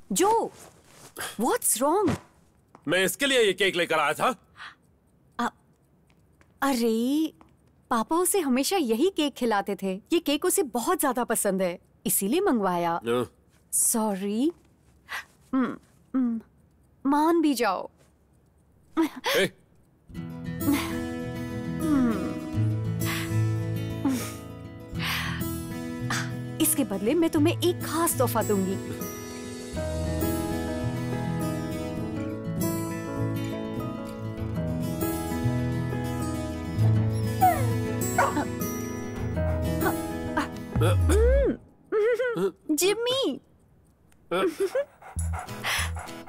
जो what's wrong? मैं इसके लिए ये केक लेकर आया था। अरे पापा उसे हमेशा यही केक खिलाते थे। ये केक उसे बहुत ज्यादा पसंद है, इसीलिए मंगवाया। सॉरी। मान भी जाओ। इसके बदले मैं तुम्हें एक खास तोहफा दूंगी। जिम्मी।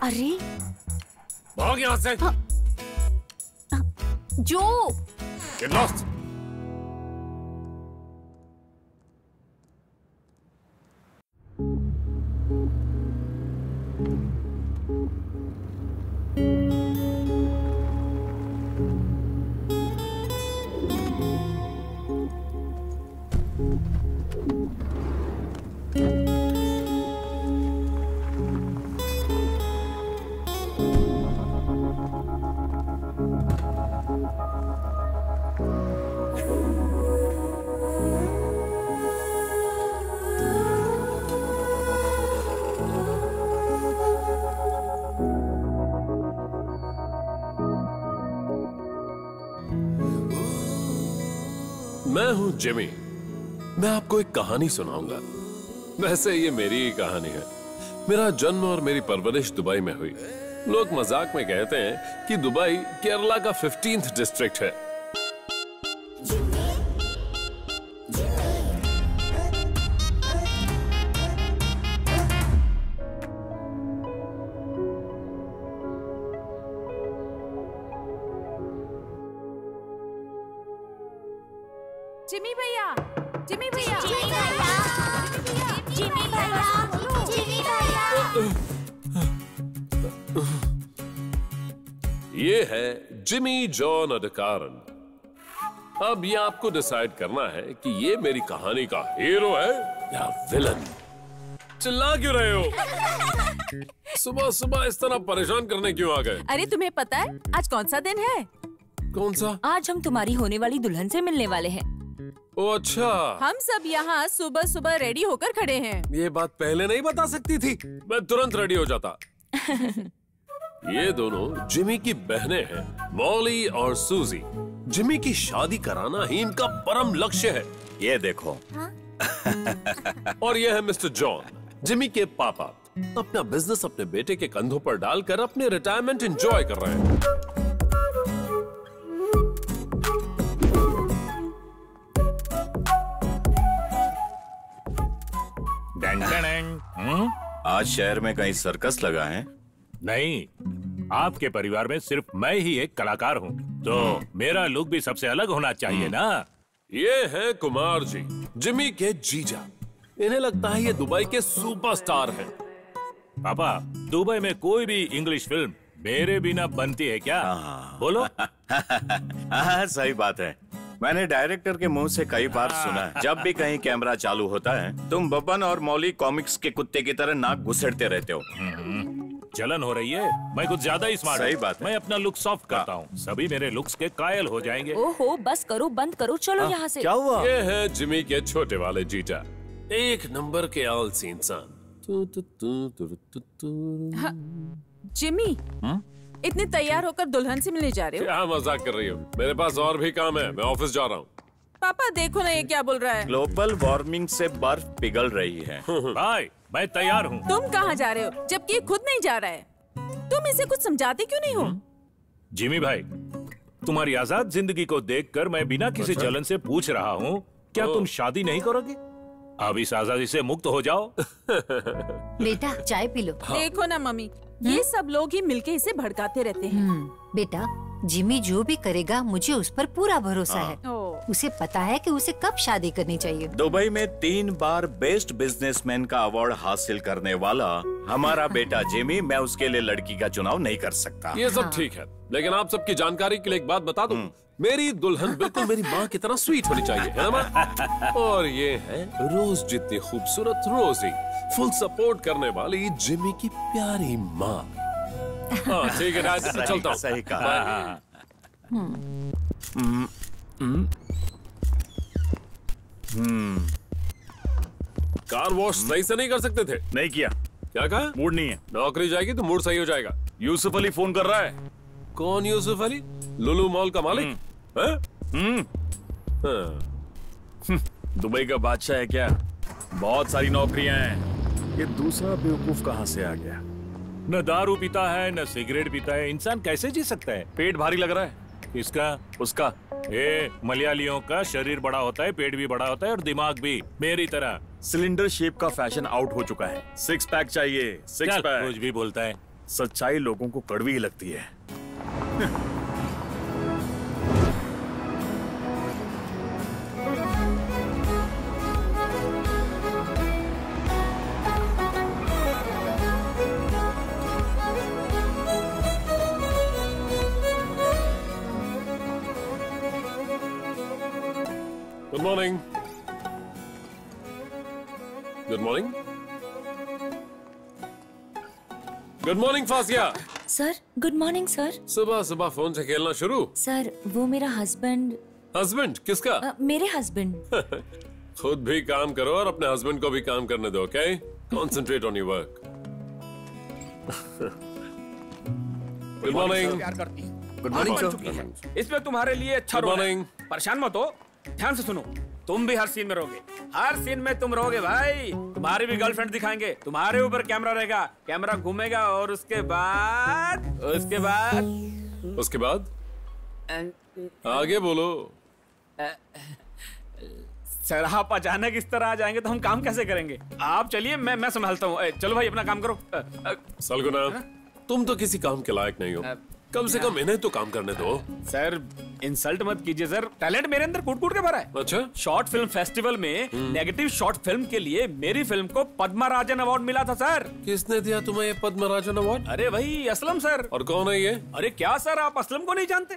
अरे भाग यहाँ से। जो Get lost. मैं हूं जिमी। मैं आपको एक कहानी सुनाऊंगा। वैसे ये मेरी ही कहानी है। मेरा जन्म और मेरी परवरिश दुबई में हुई। लोग मजाक में कहते हैं कि दुबई केरला का 15th डिस्ट्रिक्ट है। जिमी भैया, जिमी भैया, जिमी भैया, जिमी भैया, जिमी भैया। ये है जिमी जॉन अडकारन। अब ये आपको डिसाइड करना है कि ये मेरी कहानी का हीरो है या विलन। चिल्ला क्यों रहे हो? सुबह सुबह इस तरह परेशान करने क्यों आ गए? अरे तुम्हें पता है आज कौन सा दिन है? कौन सा? आज हम तुम्हारी होने वाली दुल्हन से मिलने वाले हैं। ओ अच्छा। हम सब यहाँ सुबह सुबह रेडी होकर खड़े हैं। ये बात पहले नहीं बता सकती थी? मैं तुरंत रेडी हो जाता। ये दोनों जिमी की बहनें हैं, मॉली और सूजी। जिमी की शादी कराना ही इनका परम लक्ष्य है। ये देखो। और ये है मिस्टर जॉन, जिमी के पापा। अपना बिजनेस अपने बेटे के कंधों पर डालकर अपने रिटायरमेंट एंजॉय कर रहे हैं। आज शहर में कहीं सर्कस लगा है? नहीं, आपके परिवार में सिर्फ मैं ही एक कलाकार हूँ, तो मेरा लुक भी सबसे अलग होना चाहिए ना। ये हैं कुमार जी, जिमी के जीजा। इन्हें लगता है ये दुबई के सुपरस्टार हैं। पापा, दुबई में कोई भी इंग्लिश फिल्म मेरे बिना बनती है क्या? बोलो। हाँ, सही बात है। मैंने डायरेक्टर के मुंह से कई बार सुना है, जब भी कहीं कैमरा चालू होता है तुम बब्बन और मौली कॉमिक्स के कुत्ते की तरह नाक घुसेड़ते रहते हो। जलन हो रही है? मैं कुछ ज्यादा ही स्मार्ट सही बात है। मैं अपना लुक सॉफ्ट करता हूँ, सभी मेरे लुक्स के कायल हो जाएंगे। ओहो, बस करो, बंद करो, चलो यहाँ से। क्या हुआ? ये है जिमी के छोटे वाले जीजा, एक नंबर के आलसी इंसान। जिमी, इतने तैयार होकर दुल्हन से मिलने जा रहे हो? क्या मजाक कर रही हो? मेरे पास और भी काम है, मैं ऑफिस जा रहा हूँ। पापा देखो ना, ये क्या बोल रहा है? ग्लोबल वार्मिंग से बर्फ पिघल रही है। भाई, मैं तैयार हूँ। तुम कहाँ जा रहे हो जबकि ये खुद नहीं जा रहा है? तुम इसे कुछ समझाते क्यों नहीं हो? जिमी भाई, तुम्हारी आजाद जिंदगी को देखकर मैं बिना किसी जलन से पूछ रहा हूँ, क्या तुम शादी नहीं करोगे? अब इस आजादी से मुक्त हो जाओ। बेटा चाय पी लो। देखो ना मम्मी, ये सब लोग ही मिलके इसे भड़काते रहते हैं। बेटा, जिमी जो भी करेगा मुझे उस पर पूरा भरोसा है। उसे पता है कि उसे कब शादी करनी चाहिए। दुबई में 3 बार बेस्ट बिजनेसमैन का अवार्ड हासिल करने वाला हमारा बेटा जिमी, मैं उसके लिए लड़की का चुनाव नहीं कर सकता। ये सब ठीक है, लेकिन आप सबकी जानकारी के लिए एक बात बता दूं, मेरी दुल्हन बिल्कुल मेरी माँ की तरह स्वीट होनी चाहिए, है ना माँ? और ये है रोज जितनी खूबसूरत रोजी, फुल सपोर्ट करने वाली जिमी की प्यारी माँ। हाँ ठीक है डैड, चलता हूँ। सही कहा। कार वॉश सही से नहीं कर सकते थे? नहीं किया। क्या कहा? मूड नहीं है। नौकरी जाएगी तो मूड सही हो जाएगा। यूसुफ अली फोन कर रहा है। कौन यूसुफ अली? लुलु मॉल का मालिक? हैं? हाँ। दुबई का बादशाह है क्या? बहुत सारी नौकरियां हैं। ये दूसरा बेवकूफ कहाँ से आ गया? न दारू पीता है न सिगरेट पीता है, इंसान कैसे जी सकता है? पेट भारी लग रहा है। किसका? उसका। मलयालियों का शरीर बड़ा होता है, पेट भी बड़ा होता है और दिमाग भी मेरी तरह। सिलेंडर शेप का फैशन आउट हो चुका है। 6 पैक चाहिए। 6 पैक। कुछ भी बोलता है। सच्चाई लोगों को कड़वी ही लगती है। Good morning. Good morning. Good morning fascia. Sir good morning sir. सुबह सुबह फोन से खेलना शुरू? सर वो मेरा हस्बैंड। हस्बैंड? किसका? मेरे हस्बैंड। खुद भी काम करो और अपने हस्बैंड को भी काम करने दो, okay? Concentrate on your work. Good morning. Good morning. इसमें तुम्हारे लिए अच्छा रोल है। परेशान मत हो, ध्यान से सुनो। तुम भी हर सीन में रहोगे, हर सीन में तुम रहोगे भाई। तुम्हारी भी गर्लफ्रेंड दिखाएंगे, तुम्हारे ऊपर कैमरा रहेगा, कैमरा घूमेगा और उसके बाद आगे बोलो। सर आप अचानक इस तरह आ जाएंगे तो हम काम कैसे करेंगे? आप चलिए, मैं संभालता हूँ। चलो भाई अपना काम करो। सलगुना, तुम तो किसी काम के लायक नहीं हो, कम से कम इन्हें तो काम करने दो। सर इंसल्ट मत कीजिए सर, टैलेंट मेरे अंदर कूट कूट के भरा है। अच्छा? शॉर्ट फिल्म फेस्टिवल में नेगेटिव शॉर्ट फिल्म के लिए मेरी फिल्म को पद्मराजन अवार्ड मिला था सर। किसने दिया तुम्हें ये पद्मराजन अवार्ड? अरे वही असलम सर। और कौन है ये? अरे क्या सर आप असलम को नहीं जानते?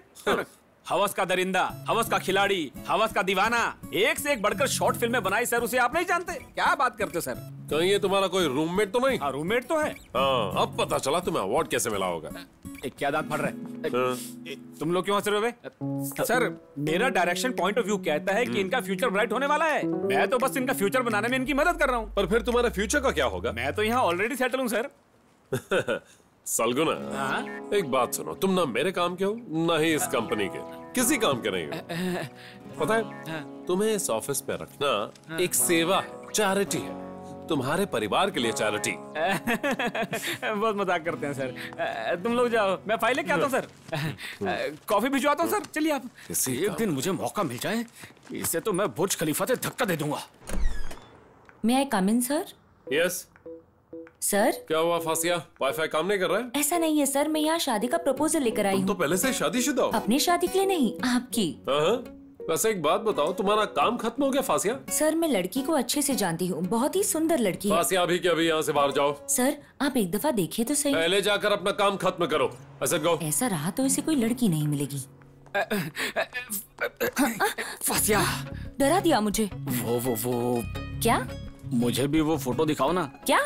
हवस का दरिंदा, हवस का खिलाड़ी, हवस का दीवाना, एक से एक बढ़कर शॉर्ट फिल्में बनाई सर, उसे आप नहीं जानते? क्या बात करते हो सर? कहीं ये तुम्हारा कोई रूममेट तो नहीं? हाँ रूममेट तो है। हाँ, अब पता चला तुम्हें अवार्ड कैसे मिला होगा। क्या दांत फट रहा है? तुम लोग क्यों हंस रहे हो? सर मेरा डायरेक्शन पॉइंट ऑफ व्यू कहता है कि इनका फ्यूचर ब्राइट होने वाला है। मैं तो बस इनका फ्यूचर बनाने में इनकी मदद कर रहा हूँ। पर फिर तुम्हारे फ्यूचर का क्या होगा? मैं तो यहाँ ऑलरेडी सेटल हूँ सर। सलगुना, एक बात सुनो, तुम ना मेरे काम के हो ना ही इस कंपनी के, किसी काम के नहीं हो। पता है, तुम्हें इस ऑफिस पे रखना एक सेवा है, चैरिटी है, तुम्हारे परिवार के लिए चैरिटी। बहुत मजाक करते हैं सर। तुम लोग जाओ, मैं फाइल लेके आता हूँ सर। कॉफी भिजवाता हूँ सर। चलिए आप। एक दिन मुझे मौका मिल जाए, इससे तो मैं बुर्ज खलीफा से धक्का दे दूंगा। मे आई कम इन सर? Yes sir. क्या हुआ फासिया, वाईफाई काम नहीं कर रहा है? ऐसा नहीं है सर, मैं यहाँ शादी का प्रपोजल लेकर आई हूँ। तो पहले से शादीशुदा हो? अपनी शादी के लिए नहीं, आपकी। वैसे एक बात बताओ, तुम्हारा काम खत्म हो गया फासिया? सर मैं लड़की को अच्छे से जानती हूँ, बहुत ही सुंदर लड़की है। फासिया अभी के अभी यहाँ से बाहर जाओ। सर आप एक दफा देखिए तो सही। पहले जाकर अपना काम खत्म करो। ऐसा रहा तो इसे कोई लड़की नहीं मिलेगी। फासिया डरा दिया मुझे। वो क्या? मुझे भी वो फोटो दिखाओ ना। क्या?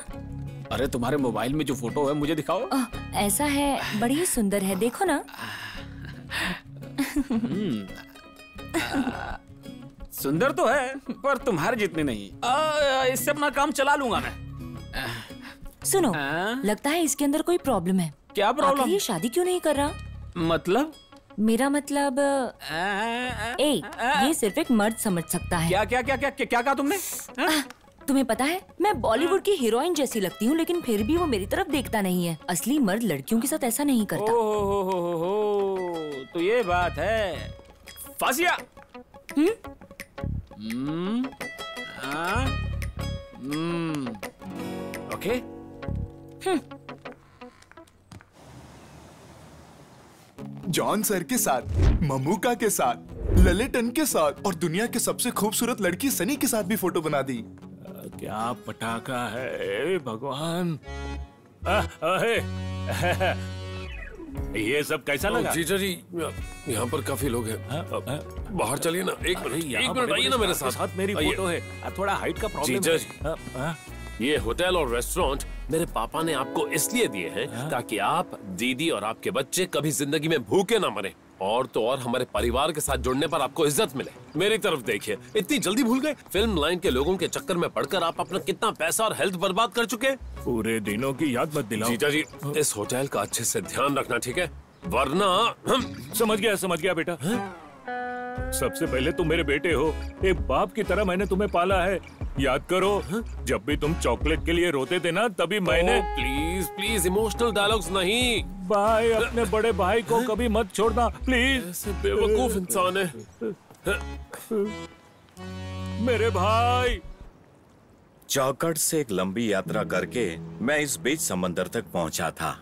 अरे तुम्हारे मोबाइल में जो फोटो है मुझे दिखाओ। ऐसा है, बड़ी ही सुंदर है, देखो ना। सुंदर तो है पर तुम्हारे जितनी नहीं। इससे अपना काम चला लूंगा मैं। सुनो, लगता है इसके अंदर कोई प्रॉब्लम है। क्या प्रॉब्लम? ये शादी क्यों नहीं कर रहा? मतलब? मेरा मतलब ये सिर्फ एक मर्द समझ सकता है। क्या क्या क्या क्या क्या कहा तुमने? तुम्हें पता है, मैं बॉलीवुड की हीरोइन जैसी लगती हूँ, लेकिन फिर भी वो मेरी तरफ देखता नहीं है। असली मर्द लड़कियों के साथ ऐसा नहीं करता। तो ये बात है फासिया। ओके। जॉन सर के साथ, ममूका के साथ, ललितन के साथ और दुनिया के सबसे खूबसूरत लड़की सनी के साथ भी फोटो बना दी। क्या पटाखा है भगवान। ये सब कैसा लगा? जीजा जी, यहाँ पर काफी लोग हैं। बाहर चलिए ना, एक मिनट आइए ना मेरे साथ। मेरी फोटो है, थोड़ा हाइट का प्रॉब्लम जीजा जी, ये होटल और रेस्टोरेंट मेरे पापा ने आपको इसलिए दिए हैं ताकि आप, दीदी और आपके बच्चे कभी जिंदगी में भूखे ना मरे, और तो और हमारे परिवार के साथ जुड़ने पर आपको इज्जत मिले। मेरी तरफ देखिए, इतनी जल्दी भूल गए? फिल्म लाइन के लोगों के चक्कर में पड़कर आप अपना कितना पैसा और हेल्थ बर्बाद कर चुके हैं। पूरे दिनों की याद मत दिलाओ। जीजा जी, इस होटल का अच्छे से ध्यान रखना, ठीक है? वरना हम। समझ गया बेटा। सबसे पहले तुम मेरे बेटे हो, एक बाप की तरह मैंने तुम्हें पाला है। याद करो, जब भी तुम चॉकलेट के लिए रोते थे ना, तभी मैंने। प्लीज प्लीज इमोशनल डायलॉग्स नहीं। भाई, अपने बड़े भाई को कभी मत छोड़ना प्लीज। ऐसे बेवकूफ इंसान है मेरे भाई। चौकट से एक लंबी यात्रा करके मैं इस बीच समंदर तक पहुंचा था।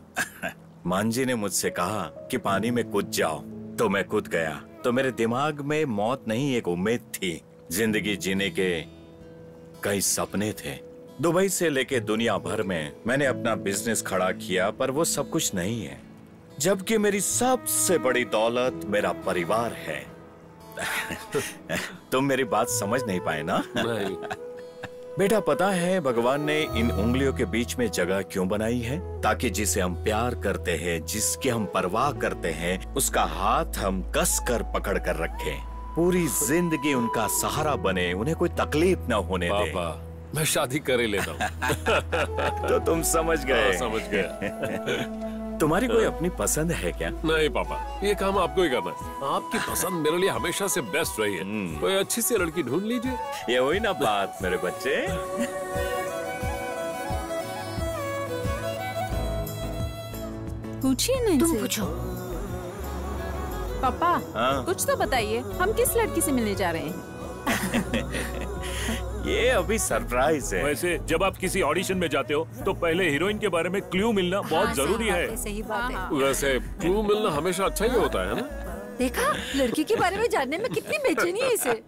मांझी ने मुझसे कहा कि पानी में कूद जाओ, तो मैं कूद गया। तो मेरे दिमाग में मौत नहीं, एक उम्मीद थी। जिंदगी जीने के कई सपने थे। दुबई से लेके दुनिया भर में मैंने अपना बिजनेस खड़ा किया, पर वो सब कुछ नहीं है, जबकि मेरी सबसे बड़ी दौलत मेरा परिवार है। तुम मेरी बात समझ नहीं पाए ना? नहीं। बेटा, पता है भगवान ने इन उंगलियों के बीच में जगह क्यों बनाई है? ताकि जिसे हम प्यार करते हैं, जिसकी हम परवाह करते हैं, उसका हाथ हम कस कर पकड़ कर रखें, पूरी जिंदगी उनका सहारा बने, उन्हें कोई तकलीफ न होने दे। पापा, मैं शादी कर ही लेता हूँ। तो तुम समझ गए। समझ गया। तुम्हारी कोई अपनी पसंद है क्या? नहीं पापा, ये काम आपको ही करना है। आपकी पसंद मेरे लिए हमेशा से बेस्ट रही है। कोई अच्छी सी लड़की ढूंढ लीजिए। ये हुई ना बात मेरे बच्चे। पूछिए ना तुम इनसे। पूछो। पापा, हाँ? कुछ तो बताइए, हम किस लड़की से मिलने जा रहे हैं? ये अभी सरप्राइज है। वैसे जब आप किसी ऑडिशन में जाते हो तो पहले हीरोइन के बारे में क्लू मिलना बहुत जरूरी है। सही बात है। वैसे क्लू मिलना हमेशा अच्छा ही होता है ना? देखा, लड़की के बारे में जानने में कितनी बेचैनी है इसे।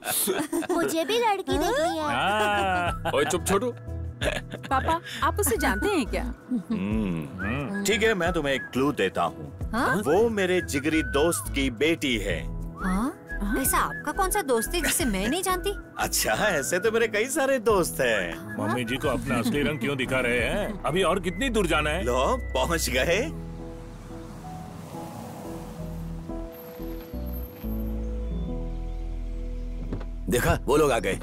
मुझे भी लड़की देखनी है। ओए चुप छोटू। पापा, आप उसे जानते हैं क्या? ठीक है, मैं तुम्हें एक क्लू देता हूँ। हाँ? वो मेरे जिगरी दोस्त की बेटी है। हाँ? ऐसा आपका कौन सा दोस्त है जिसे मैं नहीं जानती? अच्छा, ऐसे तो मेरे कई सारे दोस्त हैं। मम्मी जी को अपना असली रंग क्यों दिखा रहे हैं? अभी और कितनी दूर जाना है? लो, पहुंच गए। देखा, वो लोग आ गए।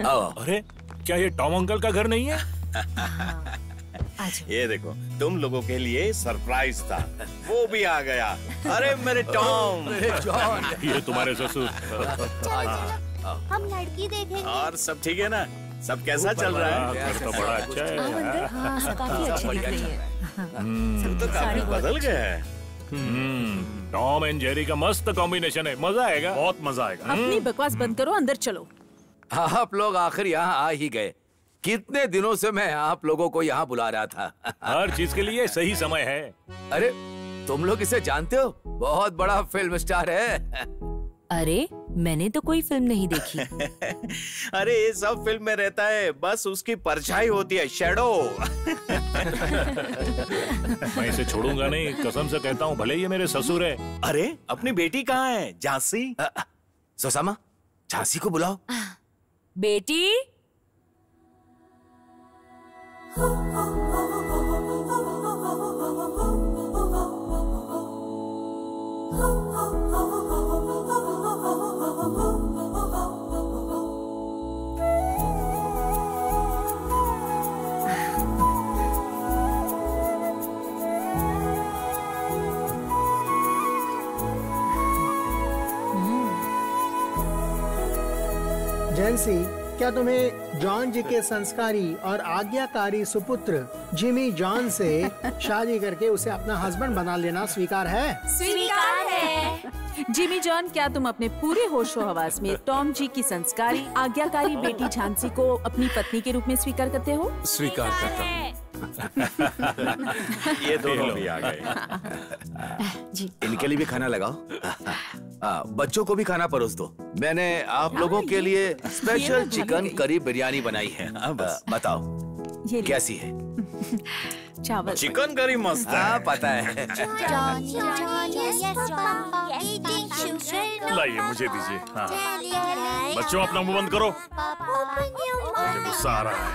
आओ। अरे, क्या ये टॉम अंकल का घर नहीं है? ये देखो, तुम लोगों के लिए सरप्राइज था। वो भी आ गया। अरे मेरे टॉम। ये तुम्हारे ससुर। हम लड़की देखेंगे। और सब ठीक है ना? सब कैसा चल रहा है? घर तो बड़ा अच्छा है। हाँ, सब काफी अच्छी दिख रही है। सब तो काफी बदल गया है। टॉम एंड जेरी का मस्त कॉम्बिनेशन है, मजा आएगा, बहुत मजा आएगा। अपनी बकवास बंद करो, अंदर चलो। आप लोग आखिर यहाँ आ ही गए। कितने दिनों से मैं आप लोगों को यहाँ बुला रहा था। हर चीज के लिए सही समय है। अरे, तुम लोग इसे जानते हो? बहुत बड़ा फिल्म स्टार है। अरे, मैंने तो कोई फिल्म नहीं देखी। अरे, ये सब फिल्म में रहता है, बस उसकी परछाई होती है, शैडो। मैं इसे छोड़ूंगा नहीं, कसम से कहता हूँ, भले ये मेरे ससुर है। अरे, अपनी बेटी कहाँ है? झांसी। सुषमा, झांसी को बुलाओ। बेटी, जेंसी, क्या तुम्हें जॉन जी के संस्कारी और आज्ञाकारी सुपुत्र जिमी जॉन से शादी करके उसे अपना हस्बैंड बना लेना स्वीकार है? स्वीकार है। जिमी जॉन, क्या तुम अपने पूरे होशो हवास में टॉम जी की संस्कारी आज्ञाकारी बेटी झांसी को अपनी पत्नी के रूप में स्वीकार करते हो? स्वीकार करता हूँ। ये दोनों भी आ गए। जी। इनके लिए भी खाना लगाओ। बच्चों को भी खाना परोस दो। मैंने आप लोगों के लिए स्पेशल चिकन करी बिरयानी बनाई है। बताओ कैसी है? चावल चिकन करी मस्त है। पता है। लाइए मुझे दीजिए। हाँ। बच्चों अपना मुंह बंद करो, मुझे गुस्सा आ रहा है।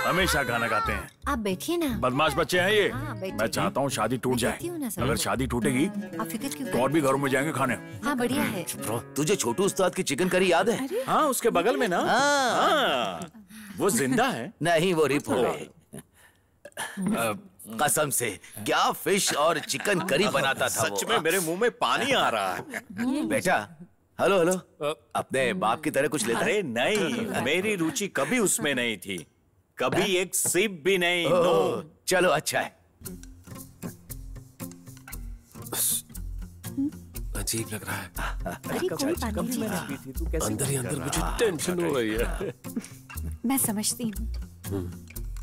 हमेशा गाना गाते हैं। आप बैठिए ना। बदमाश बच्चे हैं ये। बैठिए। मैं चाहता हूँ शादी टूट जाए। अगर शादी टूटेगी आप फिक्र क्यों तो और भी घरों में जाएंगे खाने। हाँ बढ़िया है। तुझे छोटू उस्ताद की चिकन करी याद है? हाँ, उसके बगल में ना। हाँ। वो जिंदा है? नहीं, वो रिप हो गए। कसम से क्या फिश और चिकन करी बनाता था। सच में मेरे मुंह में पानी आ रहा है। बेटा हेलो हेलो, अपने बाप की तरह कुछ लेता? अरे नहीं, मेरी रुचि कभी उसमें नहीं थी, कभी एक सिप भी नहीं। नो। चलो अच्छा है। अजीब लग रहा है। अरे कोई बात नहीं। अंदर ही अंदर मुझे टेंशन हो रही है। मैं समझती हूँ।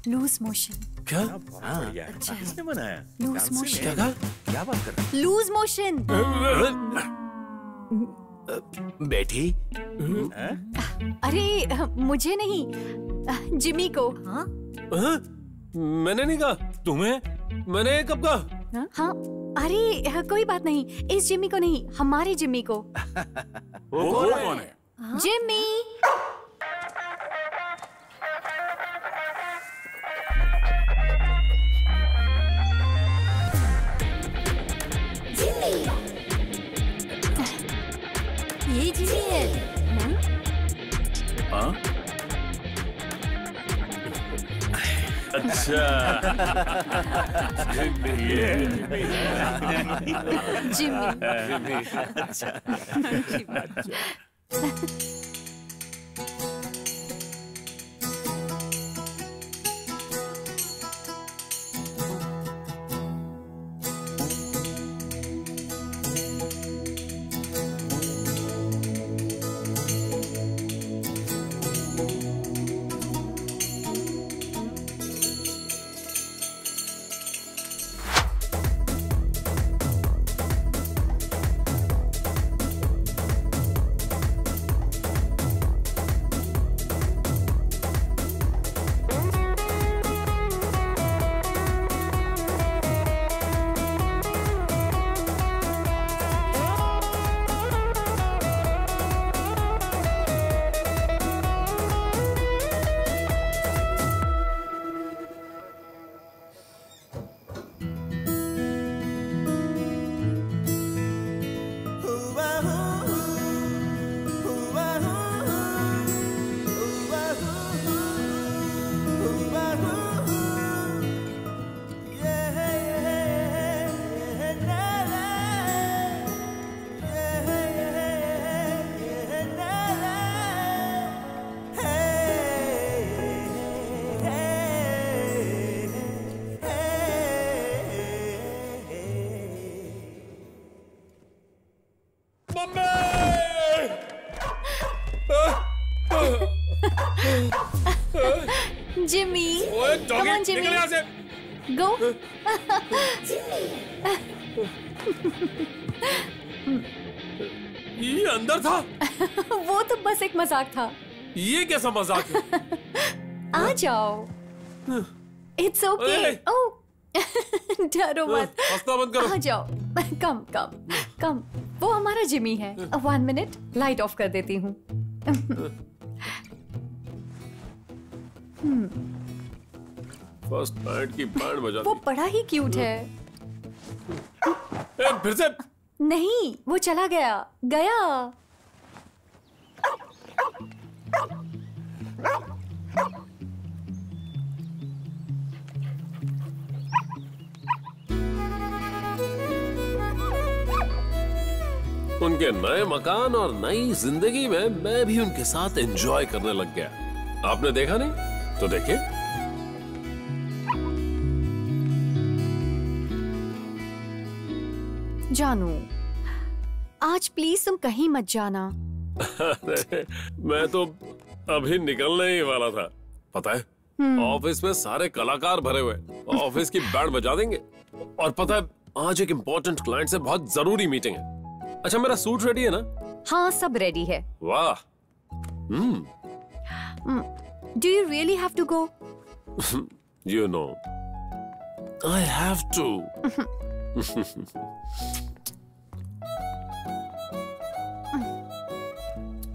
Loose motion. क्या? अच्छा, किसने बनाया? Loose motion. क्या कहा? क्या बात कर रहे? Loose motion. बेटी। अरे मुझे नहीं, जिमी को। मैंने नहीं कहा। तुम्हें? मैंने कब कहा? हाँ, अरे कोई बात नहीं, इस जिमी को नहीं, हमारे जिमी को। वो कौन है? जिमी। ये जिमी है। हाँ? अच्छा। जिमी। अच्छा। Jimmy, doggy, come on, Jimmy, निकल यहाँ से। go। ये अंदर था। वो तो बस एक मजाक था। ये कैसा मजाक है? आ जाओ। It's okay। ओह, डरो मत। हंसना बंद करो। आ जाओ। कम कम कम। वो हमारा जिमी है। 1 मिनट, लाइट ऑफ कर देती हूँ। फर्स्ट नाइट की बैंड बजा वो बड़ा ही क्यूट है। फिर से? नहीं, वो चला गया। उनके नए मकान और नई जिंदगी में मैं भी उनके साथ एंजॉय करने लग गया। आपने देखा नहीं तो देखिए। जानू, आज प्लीज तुम कहीं मत जाना। अरे, मैं तो अभी निकलने ही वाला था। पता है ऑफिस में सारे कलाकार भरे हुए, ऑफिस की बैंड बजा देंगे। और पता है आज एक इम्पोर्टेंट क्लाइंट से बहुत जरूरी मीटिंग है। अच्छा, मेरा सूट रेडी है ना? हाँ, सब रेडी है। वाह। Do you really have to go? You know, I have to.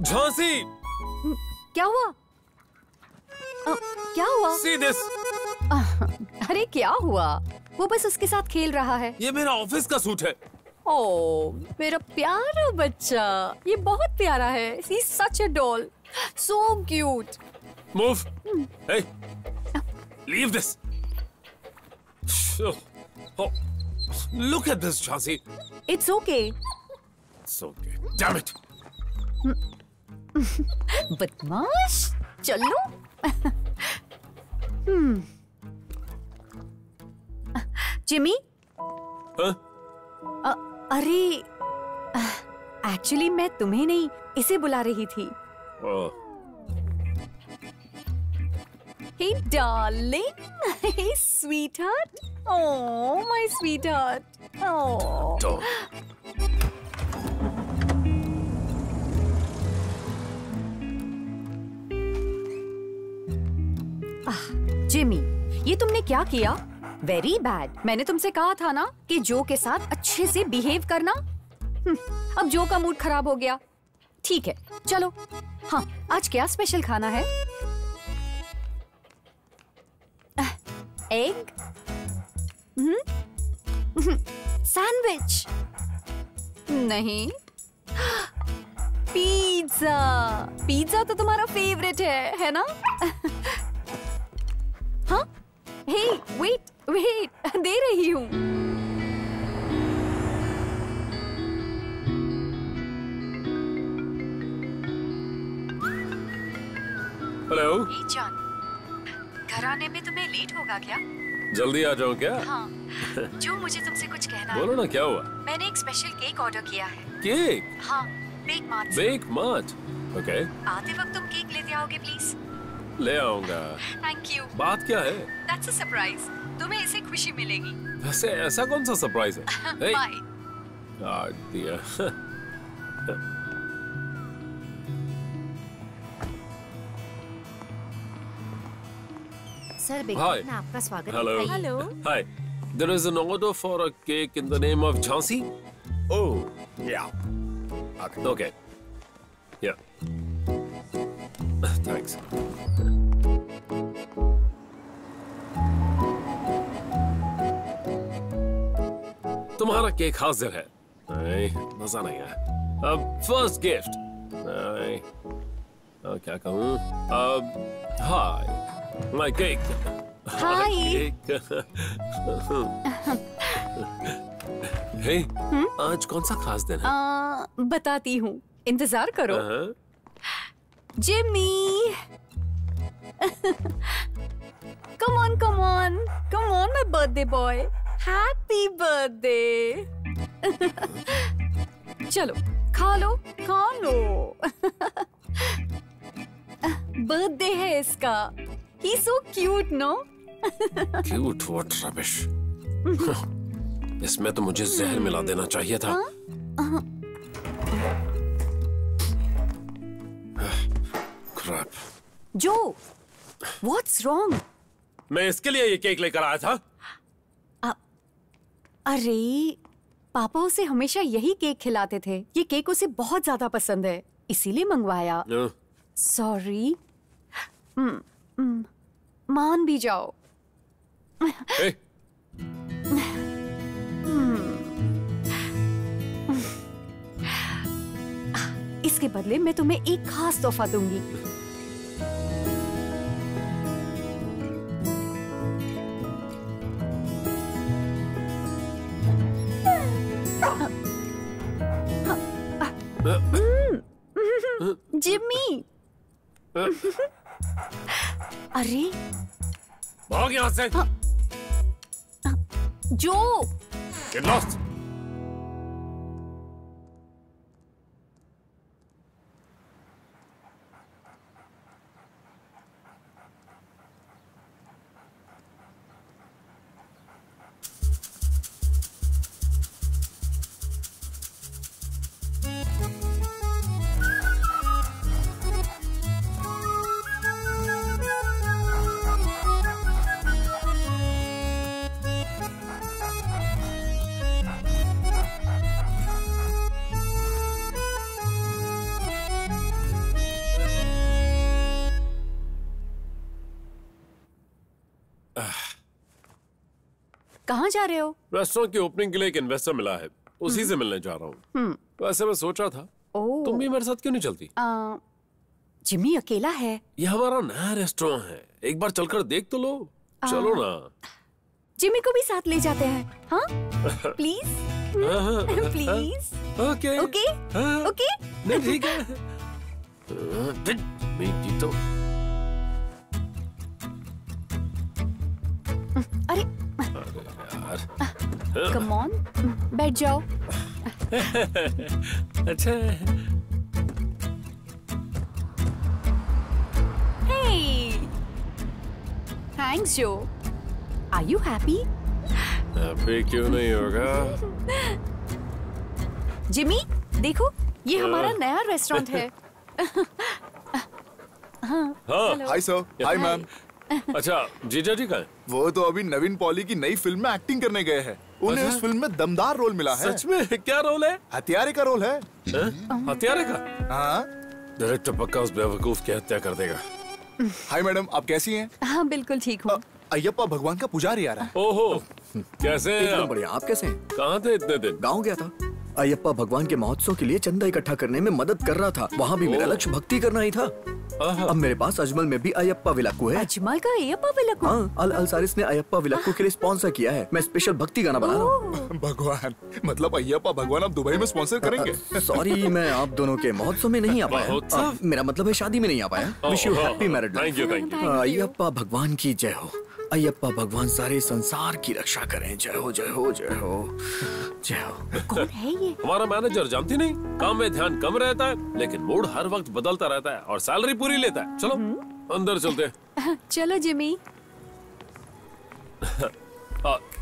Jhansi, क्या हुआ? क्या हुआ? See this. अरे क्या हुआ? वो बस उसके साथ खेल रहा है। ये मेरा ऑफिस का सूट है। ओह, मेरा प्यारा बच्चा, ये बहुत प्यारा है। He's such a doll, so cute. Move. Hey, leave this. Oh, look at this, Jhansi. It's okay. It's okay. Damn it. बदमाश, चलो। जिमी? अरे, एक्चुअली मैं तुम्हें नहीं, इसे बुला रही थी। Hey darling, hey sweetheart, oh my sweetheart, oh. Jimmy, ये तुमने क्या किया? Very bad. मैंने तुमसे कहा था ना कि जो के साथ अच्छे से बिहेव करना। अब जो का मूड खराब हो गया। ठीक है, चलो। हाँ, आज क्या स्पेशल खाना है? एग? सैंडविच? नहीं। पिज्जा। पिज्जा तो तुम्हारा फेवरेट है ना? हाँ? हे, वेट, दे रही हूँ। हेलो। हे जॉन, घर आने में तुम्हें लेट होगा क्या? जल्दी आ जाऊँ क्या? हाँ, जो मुझे तुमसे कुछ कहना है। बोलो ना, क्या हुआ? मैंने एक स्पेशल केक ऑर्डर किया है। केक? हाँ, Bake Mart. Bake Mart? Okay. आते वक्त तुम केक लेते आओगे प्लीज? ले आऊंगा। Thank you. बात क्या है? That's a surprise. तुम्हें इसे खुशी मिलेगी। वैसे ऐसा कौन सा सरप्राइज है? बाय। काट दिया। Sir, Bake Hi. में आपका स्वागत है। Hello. Hello. Hi. There is an order for a cake in the name of Jhansi. Oh, yeah. Okay. Yeah. Thanks. तुम्हारा केक हाजिर है। नहीं, मजा नहीं आया। अब फर्स्ट गिफ्ट। नहीं, क्या कहूँ? अब हाय, माय केक। हाय। हे, आज कौन सा खास दिन है? बताती हूँ, इंतजार करो। Jimmy, come on, my birthday boy. Happy birthday. चलो, खा लो। बर्थडे है इसका। He's so cute, no? Cute? What rubbish. इसमें तो मुझे जहर मिला देना चाहिए था। Crap. जो, what's wrong? मैं इसके लिए ये केक लेकर आया था। अरे, पापा उसे हमेशा यही केक खिलाते थे। ये केक उसे बहुत ज्यादा पसंद है, इसीलिए मंगवाया। सॉरी। मान भी जाओ। hey. इसके बदले मैं तुम्हें एक खास तोहफा दूंगी। जिमी। अरे, भाग यहाँ से। जो। Get lost. कहाँ जा रहे हो? रेस्टोरेंट की ओपनिंग के लिए एक इन्वेस्टर मिला है, उसी से मिलने जा रहा हूँ। वैसे मैं सोच रहा था तुम भी मेरे साथ क्यों नहीं चलती? जिमी अकेला है। ये हमारा नया रेस्टोरेंट है, एक बार चलकर देख तो लो। चलो ना। जिमी को भी साथ ले जाते हैं। हाँ please please. Okay okay okay नहीं ठीक है। मेरी तो अरे कम ऑन, बैठ जाओ। अच्छा Hey, thanks जो। Are you happy? हैप्पी क्यों नहीं होगा? जिमी देखो, ये हमारा नया रेस्टोरेंट है। Hi sir. Hi ma'am. अच्छा जीजा जी कहाँ हैं? वो तो अभी नवीन पॉली की नई फिल्म में एक्टिंग करने गए हैं। उन्हें इस फिल्म में दमदार रोल मिला है। सच में? क्या रोल है? हत्यारे का रोल है। हत्यारे का? हाँ। डायरेक्टर पक्का उस बेवकूफ की हत्या कर देगा। हाय मैडम, आप कैसी हैं? हाँ बिल्कुल ठीक हूँ। अय्यप्पा भगवान का पुजारी आ रहा है। ओहो, कैसे हैं एकदम आप? बढ़िया। आप कैसे हैं? कहाँ थे इतने दिन? गाँव गया था। अयप्पा भगवान के महोत्सव के लिए चंदा इकट्ठा करने में मदद कर रहा था। वहाँ भी मेरा लक्ष्य भक्ति करना ही था। अब मेरे पास अजमल में भी अयप्पा विलक्कू है। अजमल का अयप्पा विलक्कू? हाँ, अल अलसारिस ने अयप्पा विलक्कू के लिए स्पॉन्सर किया है। मैं स्पेशल भक्ति गाना बना रहा हूँ। भगवान मतलब अय्यप्पा भगवान आप दुबई में स्पॉन्सर करेंगे? सॉरी, मैं आप दोनों के महोत्सव में नहीं आ पाया। मेरा मतलब है शादी में नहीं आ पाया। Wish you happy married life. Ayyappa भगवान की जय हो। अयप्पा भगवान सारे संसार की रक्षा करें। जय हो जय हो जय हो जय हो। कौन है ये? हमारा मैनेजर, जानती नहीं, काम में ध्यान कम रहता है लेकिन मूड हर वक्त बदलता रहता है और सैलरी पूरी लेता है। चलो अंदर चलते हैं। चलो जिमी।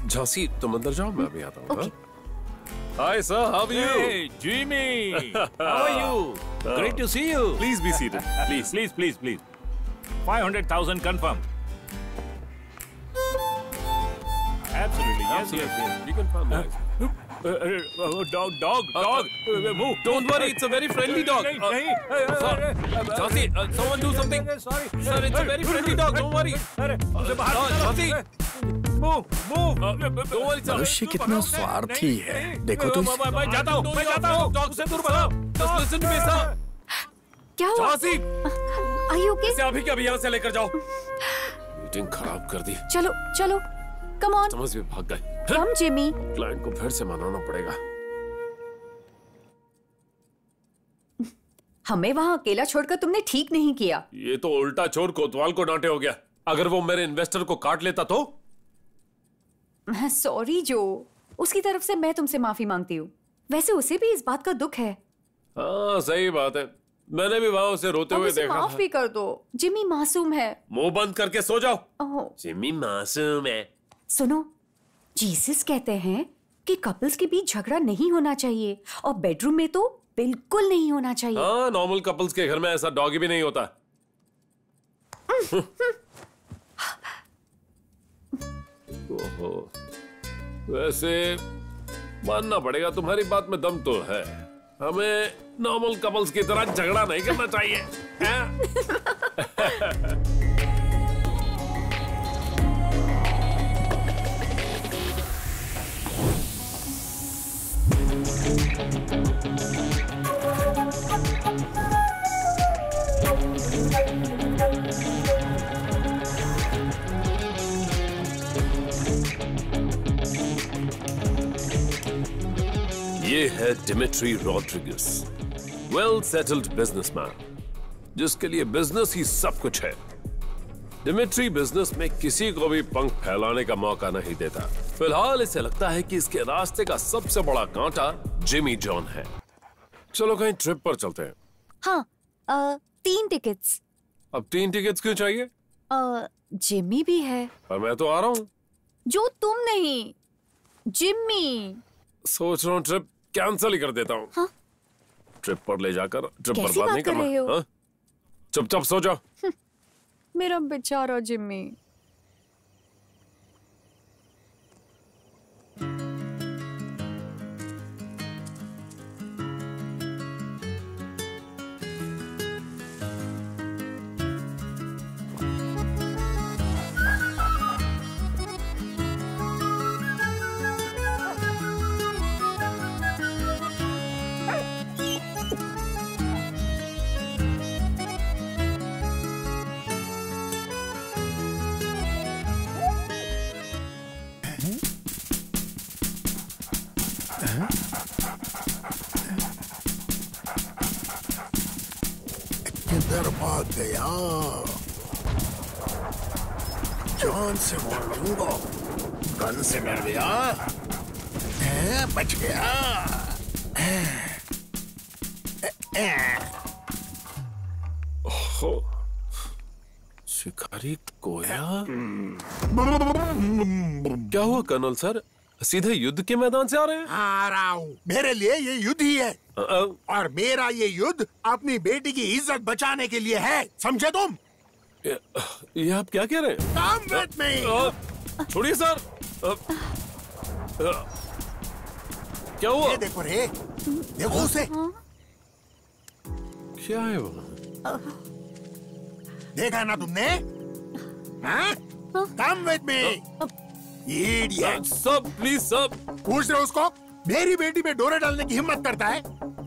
झांसी तुम अंदर जाओ, मैं अभी आता हूँ। Hi sir, how are you? Hey, Jimmy, how are you? Great to see you. Please be seated. Please. 500,000 confirm. Absolutely, yes. You can find that. Dog, move. Don't worry, it's a very friendly dog. Jhansi, someone do something. Sorry. Sir, it's a very friendly dog. Don't worry. Jhansi, move. don't worry, sir. मनुष्य कितना स्वार्थी है। देखो तो मैं जाता हूँ। Dog से दूर भागो। Just listen to me, sir. क्या हुआ? Jhansi, Are you okay? इसे अभी के अभी यहाँ से लेकर जाओ। मीटिंग खराब कर दी। चलो कम ऑन। समझ में भाग गए। कम जिमी। क्लाइंट को फिर से मनाना पड़ेगा। हमें वहाँ अकेला छोड़कर तुमने ठीक नहीं किया। ये तो उल्टा चोर कोतवाल को डांटे हो गया। अगर वो मेरे इन्वेस्टर को काट लेता तो? सॉरी जो, उसकी तरफ से मैं तुमसे माफी मांगती हूँ। वैसे उसे भी इस बात का दुख है। हाँ सही बात है, मैंने भी वहां उसे रोते हुए देखा माफ भी कर दो। जिमी मासूम है। मुंह बंद करके सो जाओ। जिमी मासूम है। सुनो, जीसस कहते हैं कि कपल्स के बीच झगड़ा नहीं होना चाहिए और बेडरूम में तो बिल्कुल नहीं होना चाहिए। हाँ, नॉर्मल कपल्स के घर में ऐसा डॉगी भी नहीं होता। ओहो, वैसे मानना पड़ेगा तुम्हारी बात में दम तो है। हमें नॉर्मल कपल्स की तरह झगड़ा नहीं करना चाहिए। ये है Dimitri Rodrigues, well settled businessman, जिसके लिए बिजनेस ही सब कुछ है। डिमिट्री बिजनेस में किसी को भी पंख फैलाने का मौका नहीं देता। फिलहाल इसे लगता है कि इसके रास्ते का सबसे बड़ा कांटा जिमी जॉन है। चलो कहीं ट्रिप पर चलते हैं। हाँ, 3 टिकट्स। अब 3 टिकट्स क्यों चाहिए? जिमी भी है। पर मैं तो आ रहा हूँ। जो तुम नहीं, जिमी। सोच रहा हूँ ट्रिप कैंसिल ही कर देता हूँ। हाँ? ट्रिप पर ले जाकर ट्रिप कैसी बर्बाद बात नहीं कर रहे हो? करना। चुपचाप सो जाओ। मेरा बेचारा जिमी। किधर भाग गया? जान से मार दूंगा। गन से डर गया? बच गया। ओहो, शिकारी कोया। क्या हुआ कर्नल सर? सीधे युद्ध के मैदान से आ रहे हैं? आ रहा हूँ। मेरे लिए ये युद्ध ही है और मेरा ये युद्ध अपनी बेटी की इज्जत बचाने के लिए है, समझे तुम? ये आप क्या कह रहे हैं? Come with me। छोड़िए सर। क्या हुआ? ये देखो रे, देखो उसे। क्या है वो? देखा ना तुमने? हाँ? Come with me। Idiot। सब प्लीज सब। पूछ रहे उसको? मेरी बेटी पे डोरे डालने की हिम्मत करता है?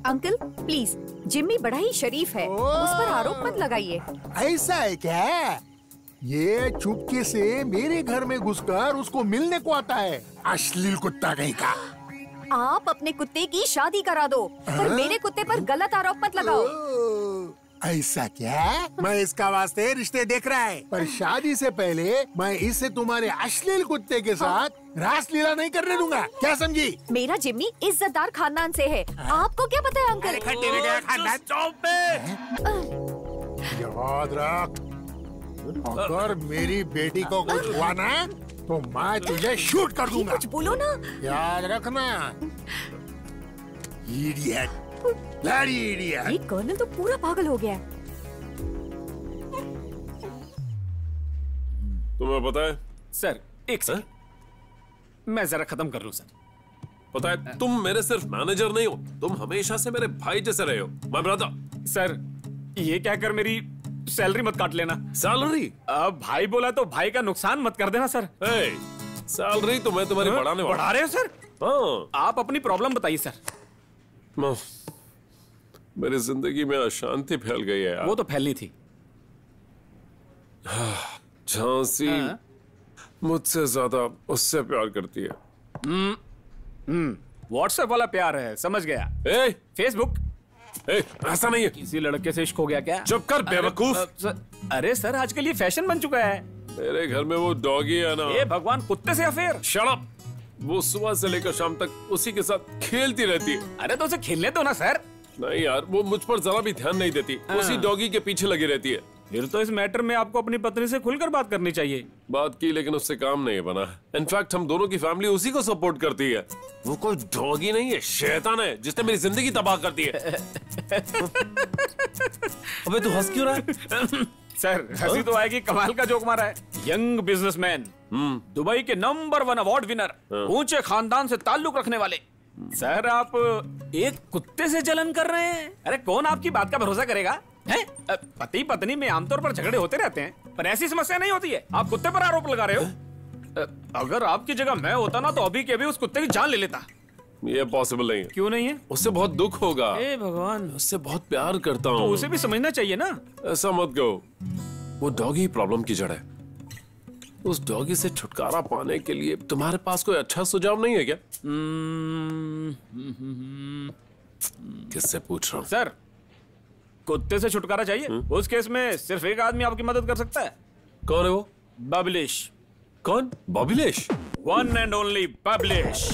अंकल प्लीज, जिम्मी बड़ा ही शरीफ है, उस पर आरोप मत लगाइए। ऐसा है क्या? ये चुपके से मेरे घर में घुसकर उसको मिलने को आता है, अश्लील कुत्ता कहीं का। आप अपने कुत्ते की शादी करा दो, पर मेरे कुत्ते पर गलत आरोप मत लगाओ। ऐसा क्या? मैं इसका वास्ते रिश्ते देख रहा है, पर शादी से पहले मैं इसे तुम्हारे अश्लील कुत्ते के साथ रासलीला नहीं करने दूंगा, क्या समझी? मेरा जिम्मी इज्जतदार खानदान से है, आपको क्या पता है अंकल? याद रख, अगर मेरी बेटी को कुछ हुआ ना तो मैं तुझे शूट कर दूंगा। कुछ बोलो ना। याद रखना। Idiot, bloody idiot. ये कर्नल तो पूरा पागल हो गया है। तुम्हें पता है? सर एक सर, मैं जरा खत्म कर लूं सर। पता है तुम मेरे सिर्फ मैनेजर नहीं हो, तुम हमेशा से मेरे भाई जैसे रहे हो, माय ब्रदर। सर ये क्या कर मेरी सैलरी मत काट लेना। सैलरी? अब भाई बोला तो भाई का नुकसान मत कर देना सर। सैलरी तो मैं तुम्हारी बढ़ाने वाला। बढ़ा रहे हो सर? हाँ। आप अपनी प्रॉब्लम बताइए सर। मेरी जिंदगी में अशांति फैल गई है यार। वो तो फैलनी थी। झांसी मुझसे ज्यादा उससे प्यार करती है। व्हाट्सएप वाला प्यार है, समझ गया। फेसबुक? ऐसा नहीं है। किसी लड़के से इश्क हो गया क्या? चुप कर बेवकूफ। अरे सर आजकल ये फैशन बन चुका है। मेरे घर में वो डॉगी है ना। ये भगवान कुत्ते से अफेयर। Shut up. वो सुबह से लेकर शाम तक उसी के साथ खेलती रहती है। अरे तो उसे खेलने दो ना सर। नहीं यार, वो मुझ पर जरा भी ध्यान नहीं देती, उसी डॉगी के पीछे लगी रहती है। फिर तो इस मैटर में आपको अपनी पत्नी से खुलकर बात करनी चाहिए। बात की लेकिन उससे काम नहीं बना। इनफैक्ट हम दोनों की फैमिली उसी को सपोर्ट करती है। वो कोई डॉगी नहीं है, शैतान है जिसने मेरी जिंदगी तबाह कर दी है। अबे तू हंस क्यों रहा है? सर हंसी तो आएगी, कमाल का जोक मारा है। यंग बिजनेसमैन, दुबई के नंबर 1 अवार्ड विनर, ऊंचे खानदान से ताल्लुक रखने वाले। सर आप एक कुत्ते से जलन कर रहे हैं? अरे कौन आपकी बात का भरोसा करेगा? पति पत्नी में आमतौर पर झगड़े होते रहते हैं, पर ऐसी समस्या नहीं होती है। आप कुत्ते पर आरोप लगा रहे हो। अगर आपकी जगह मैं होता ना तो अभी के अभी उस कुत्ते की जान ले लेता। ये पॉसिबल नहीं है। क्यों नहीं है? उससे बहुत दुख होगा। हे भगवान, उससे बहुत प्यार करता हूँ। तो उसे भी समझना चाहिए ना। ऐसा मत कहो, वो डॉगी प्रॉब्लम की जड़ है। उस डॉगी से छुटकारा पाने के लिए तुम्हारे पास कोई अच्छा सुझाव नहीं है क्या? किससे पूछ रहा हूँ? सर कुत्ते से छुटकारा चाहिए? उस केस में सिर्फ एक आदमी आपकी मदद कर सकता है। कौन है वो? बबलिश। कौन? बबलिश? वन एंड ओनली बबलिश।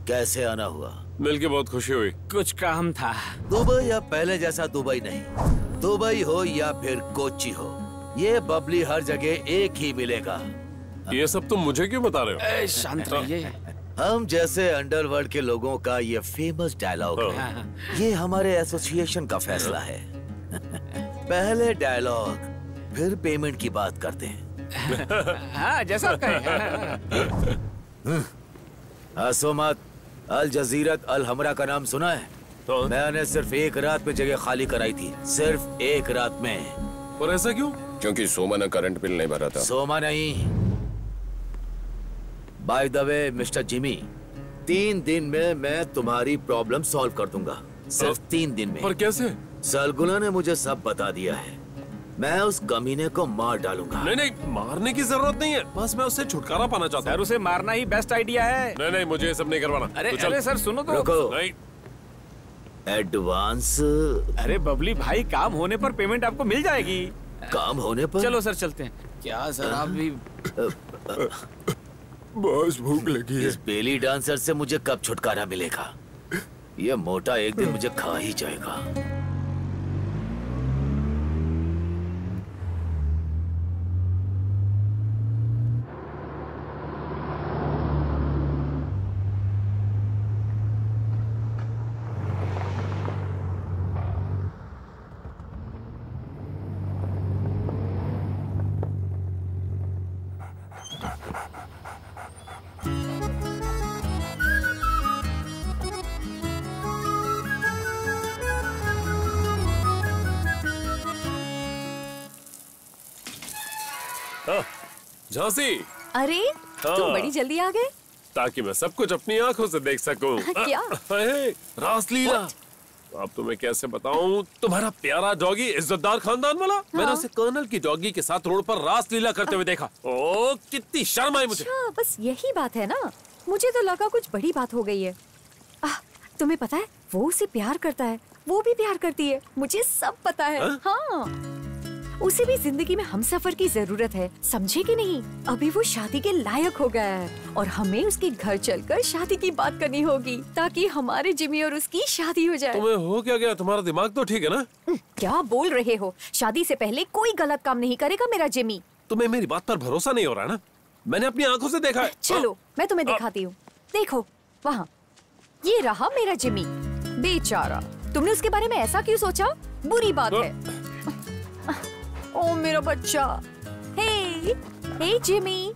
कैसे आना हुआ? मिलके बहुत खुशी हुई। कुछ काम था। दुबई अब पहले जैसा दुबई नहीं। दुबई हो या फिर कोच्चि हो, ये बबली हर जगह एक ही मिलेगा। ये सब तुम मुझे क्यों बता रहे हो? शांत रहिए। हम जैसे अंडरवर्ल्ड के लोगों का ये फेमस डायलॉग है। ये हमारे एसोसिएशन का फैसला है। पहले डायलॉग फिर पेमेंट की बात करते हैं। हाँ, जैसा आप कहें। हंसो मत। अल जजीरत अल हमरा का नाम सुना है? तो मैंने सिर्फ एक रात में जगह खाली कराई थी, सिर्फ एक रात में। और ऐसा क्यों? क्योंकि सोमा ने करंट बिल नहीं भरा था। सोमा नहीं, by the way mister Jimmy, 3 दिन में मैं तुम्हारी प्रॉब्लम सॉल्व कर दूंगा, सिर्फ 3 दिन में। पर कैसे? सरगुना ने मुझे सब बता दिया है। मैं उस कमीने को मार डालूंगा। नहीं, मारने की जरूरत नहीं है, बस मैं उससे छुटकारा पाना चाहता हूँ। सर, उसे मारना ही बेस्ट आइडिया है। नहीं, मुझे ये सब नहीं करवाना। अरे सर सुनो तो। रुको। नहीं। एडवांस। अरे बबली भाई, काम होने पर पेमेंट आपको मिल जाएगी। काम होने पर? चलो सर चलते हैं। क्या सर आप भी। बस भूख लगी है। इस बेली डांसर से मुझे कब छुटकारा मिलेगा? ये मोटा एक दिन मुझे खा ही जाएगा। झांसी। अरे तुम बड़ी जल्दी आ गए। ताकि मैं सब कुछ अपनी आंखों से देख सकूं। क्या? रासलीला। अब तुम्हें कैसे बताऊं, तुम्हारा प्यारा डॉगी इज्जतदार खानदान वाला, मैंने उसे कर्नल की डॉगी के साथ रोड पर रासलीला करते हुए देखा। ओ कितनी शर्म आई मुझे। अच्छा, बस यही बात है ना? मुझे तो लगा कुछ बड़ी बात हो गई है। तुम्हें पता है, वो उसे प्यार करता है, वो भी प्यार करती है, मुझे सब पता है। हाँ, उसे भी जिंदगी में हमसफर की जरूरत है, समझे कि नहीं? अभी वो शादी के लायक हो गया है और हमें उसके घर चलकर शादी की बात करनी होगी ताकि हमारे जिमी और उसकी शादी हो जाए। तुम्हें हो क्या गया? तुम्हारा दिमाग तो ठीक है ना? क्या बोल रहे हो? शादी से पहले कोई गलत काम नहीं करेगा मेरा जिमी। तुम्हें मेरी बात पर भरोसा नहीं हो रहा ना? मैंने अपनी आंखों से देखा है। चलो मैं तुम्हें दिखाती हूँ। देखो वहाँ, ये रहा मेरा जिमी। बेचारा, तुमने उसके बारे में ऐसा क्यों सोचा? बुरी बात है। ओ मेरा बच्चा। हे Jimmy.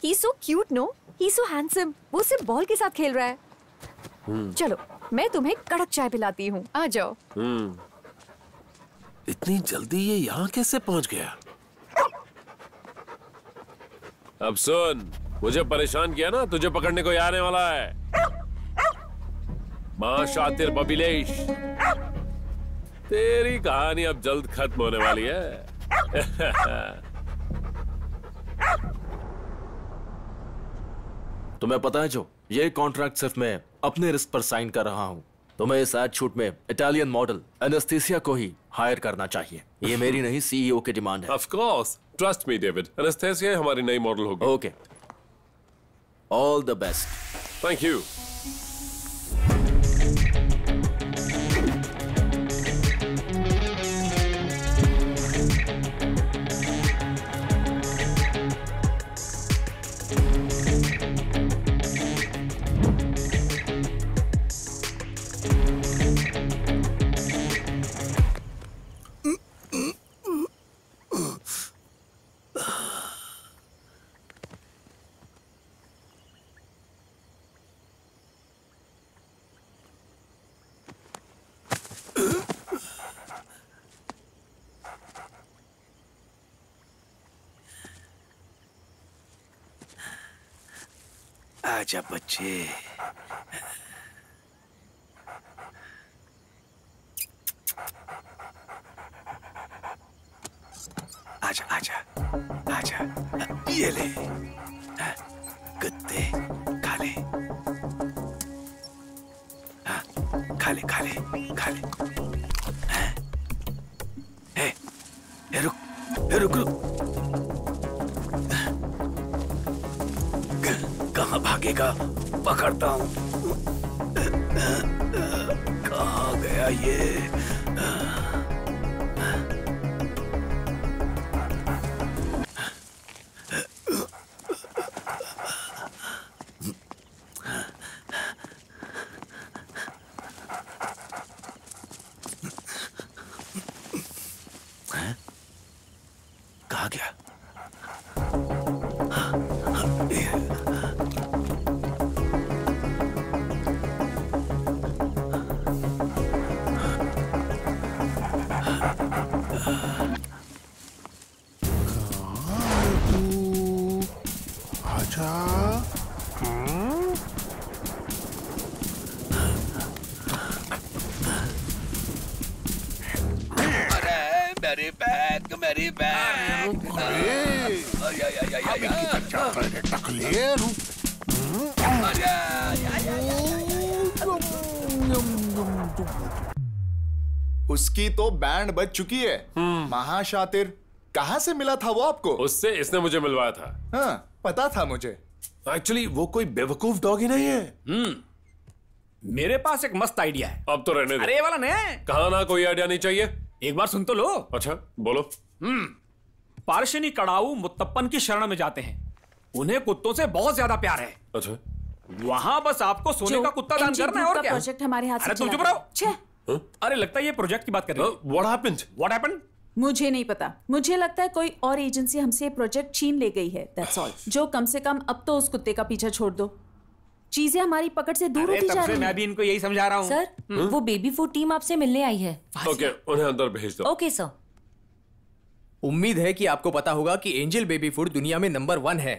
He's so cute, no? He's so handsome. वो सिर्फ बॉल के साथ खेल रहा है। चलो मैं तुम्हें कड़क चाय पिलाती हूँ, आ जाओ। इतनी जल्दी ये यहाँ कैसे पहुँच गया? अब सुन, मुझे परेशान किया ना, तुझे पकड़ने को आने वाला है। माँ शातिर बबिलेश, तेरी कहानी अब जल्द खत्म होने वाली है। तुम्हें पता है जो, ये कॉन्ट्रैक्ट सिर्फ मैं अपने रिस्क पर साइन कर रहा हूँ। तुम्हें इस एड शूट में इटालियन मॉडल एनेस्थीसिया को ही हायर करना चाहिए। ये मेरी नहीं, सीईओ की डिमांड है। Of course, trust me David, anaesthesia हमारी नई मॉडल होगी। Okay, all the best. Thank you. आजा बच्चे। आजा आजा आजा, ये ले कुत्ते, खा ले। हाँ, खा ले खा ले खा ले। रुक रुक। कहाँ भागेगा? पकड़ता हूँ। कहाँ गया ये? अच्छा मेरी बैग मेरी बैग उसकी तो बैंड बज चुकी है। महाशातिर कहाँ से मिला था वो आपको? उससे इसने मुझे मिलवाया था। हाँ, पता था मुझे। एक्चुअली वो कोई बेवकूफ डॉग ही नहीं है। मेरे पास एक मस्त आइडिया है। अब तो रहने दो। अरे ये वाला नहीं। कहा ना कोई आइडिया नहीं चाहिए। एक बार सुन तो लो। अच्छा बोलो। पार्शनी कड़ाऊ मुत्तप्पन की शरण में जाते हैं। उन्हें कुत्तों से बहुत ज्यादा प्यार है। अच्छा वहाँ बस आपको सोने का कुत्ता दान करना है और क्या? प्रोजेक्ट हमारे हाथ से अरे तुम चुप रहो। अरे लगता है ये प्रोजेक्ट की बात कर रही है। What happened? What happened? मुझे नहीं पता। मुझे लगता है कोई और एजेंसी हमसे प्रोजेक्ट छीन ले गई है। That's all. जो कम से कम अब तो उस कुत्ते का पीछा छोड़ दो। चीजें हमारी पकड़ से दूर होती जा रही हैं। मैं भी इनको यही समझा रहा हूँ। सर वो बेबी फूड टीम आपसे मिलने आई है। ओके उन्हें अंदर भेज दो। Okay sir. उम्मीद है कि आपको पता होगा कि एंजल बेबी फूड दुनिया में नंबर 1 है।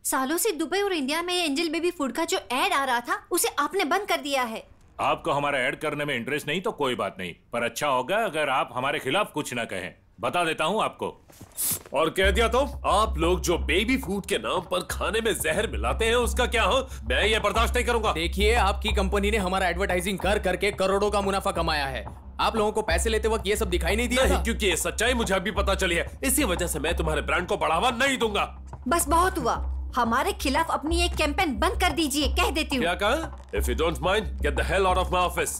सालों से दुबई और इंडिया में एंजल बेबी फूड का जो एड आ रहा था उसे आपने बंद कर दिया है। आपको हमारा ऐड करने में इंटरेस्ट नहीं तो कोई बात नहीं, पर अच्छा होगा अगर आप हमारे खिलाफ कुछ ना कहें। बता देता हूं आपको। और कह दिया तो आप लोग जो बेबी फूड के नाम पर खाने में जहर मिलाते हैं उसका क्या हो? मैं ये बर्दाश्त नहीं करूंगा। देखिए आपकी कंपनी ने हमारा एडवर्टाइजिंग कर करके करोड़ों का मुनाफा कमाया है। आप लोगों को पैसे लेते वक्त ये सब दिखाई नहीं दिया नहीं, क्योंकि ये सच्चाई मुझे अभी पता चली है। इसी वजह से मैं तुम्हारे ब्रांड को बढ़ावा नहीं दूंगा। बस बहुत हुआ। हमारे खिलाफ अपनी एक कैंपेन बंद कर दीजिए। कह देती हूँ। क्या कहा? If you don't mind, get the hell out of my office.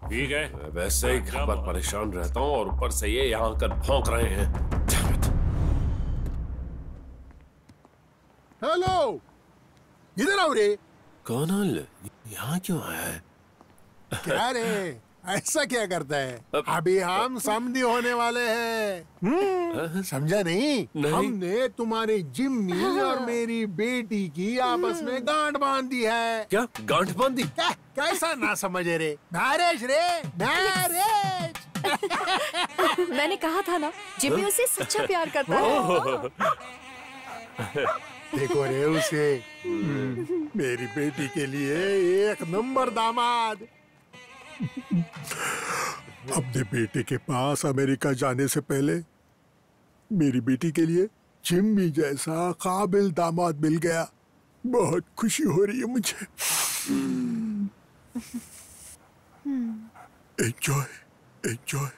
ठीक है। वैसे ही घर पर परेशान रहता हूँ और ऊपर से ये यहाँ आकर भौंक रहे हैं। हेलो, इधर आओ रे। कौन है? यहाँ क्यों आया है? क्या रे? ऐसा क्या करता है? अभी हम समधी होने वाले हैं। समझा नहीं? हमने तुम्हारे जिम्मी और मेरी बेटी की आपस में गांठ बांध दी है। क्या गांठ बांध दी? कैसा ना समझे रे? मैरिज रे, मैरिज। मैंने कहा था ना, जिम्मी उससे सच्चा प्यार करता है। देखो रे उसे, मेरी बेटी के लिए एक नंबर दामाद। अपने बेटे के पास अमेरिका जाने से पहले मेरी बेटी के लिए जिम्मी जैसा काबिल दामाद मिल गया। बहुत खुशी हो रही है मुझे। Enjoy enjoy.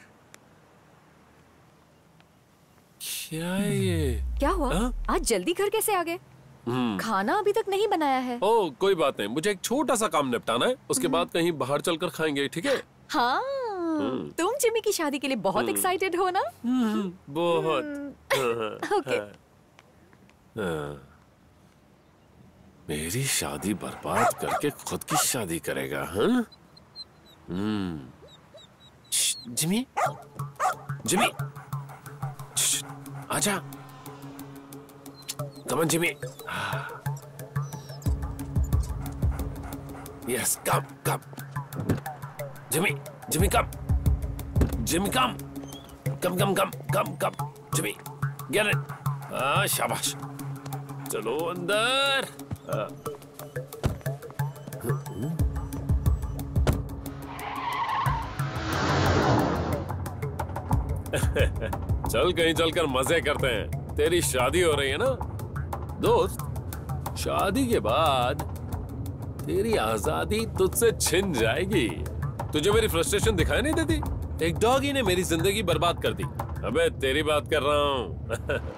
क्या ये? क्या हुआ? आज जल्दी घर कैसे आ गए? खाना अभी तक नहीं बनाया है। ओह कोई बात नहीं, मुझे एक छोटा सा काम निपटाना है, उसके बाद कहीं बाहर चलकर खाएंगे, ठीक है? हाँ, तुम जिम्मी की शादी के लिए बहुत एक्साइटेड हो ना? बहुत। ओके। मेरी शादी बर्बाद करके खुद की शादी करेगा, हाँ? जिम्मी, जिम्मी, आजा। Come on, Jimmy. Yes, come. Jimmy, come. Jimmy, come. Come. Jimmy, get it. शाबाश। चलो अंदर। चल कहीं चलकर मजे करते हैं। तेरी शादी हो रही है ना दोस्त? शादी के बाद तेरी आजादी तुझसे छिन जाएगी। तुझे मेरी फ्रस्ट्रेशन दिखाई नहीं देती? एक डॉगी ने मेरी जिंदगी बर्बाद कर दी। अबे तेरी बात कर रहा हूँ।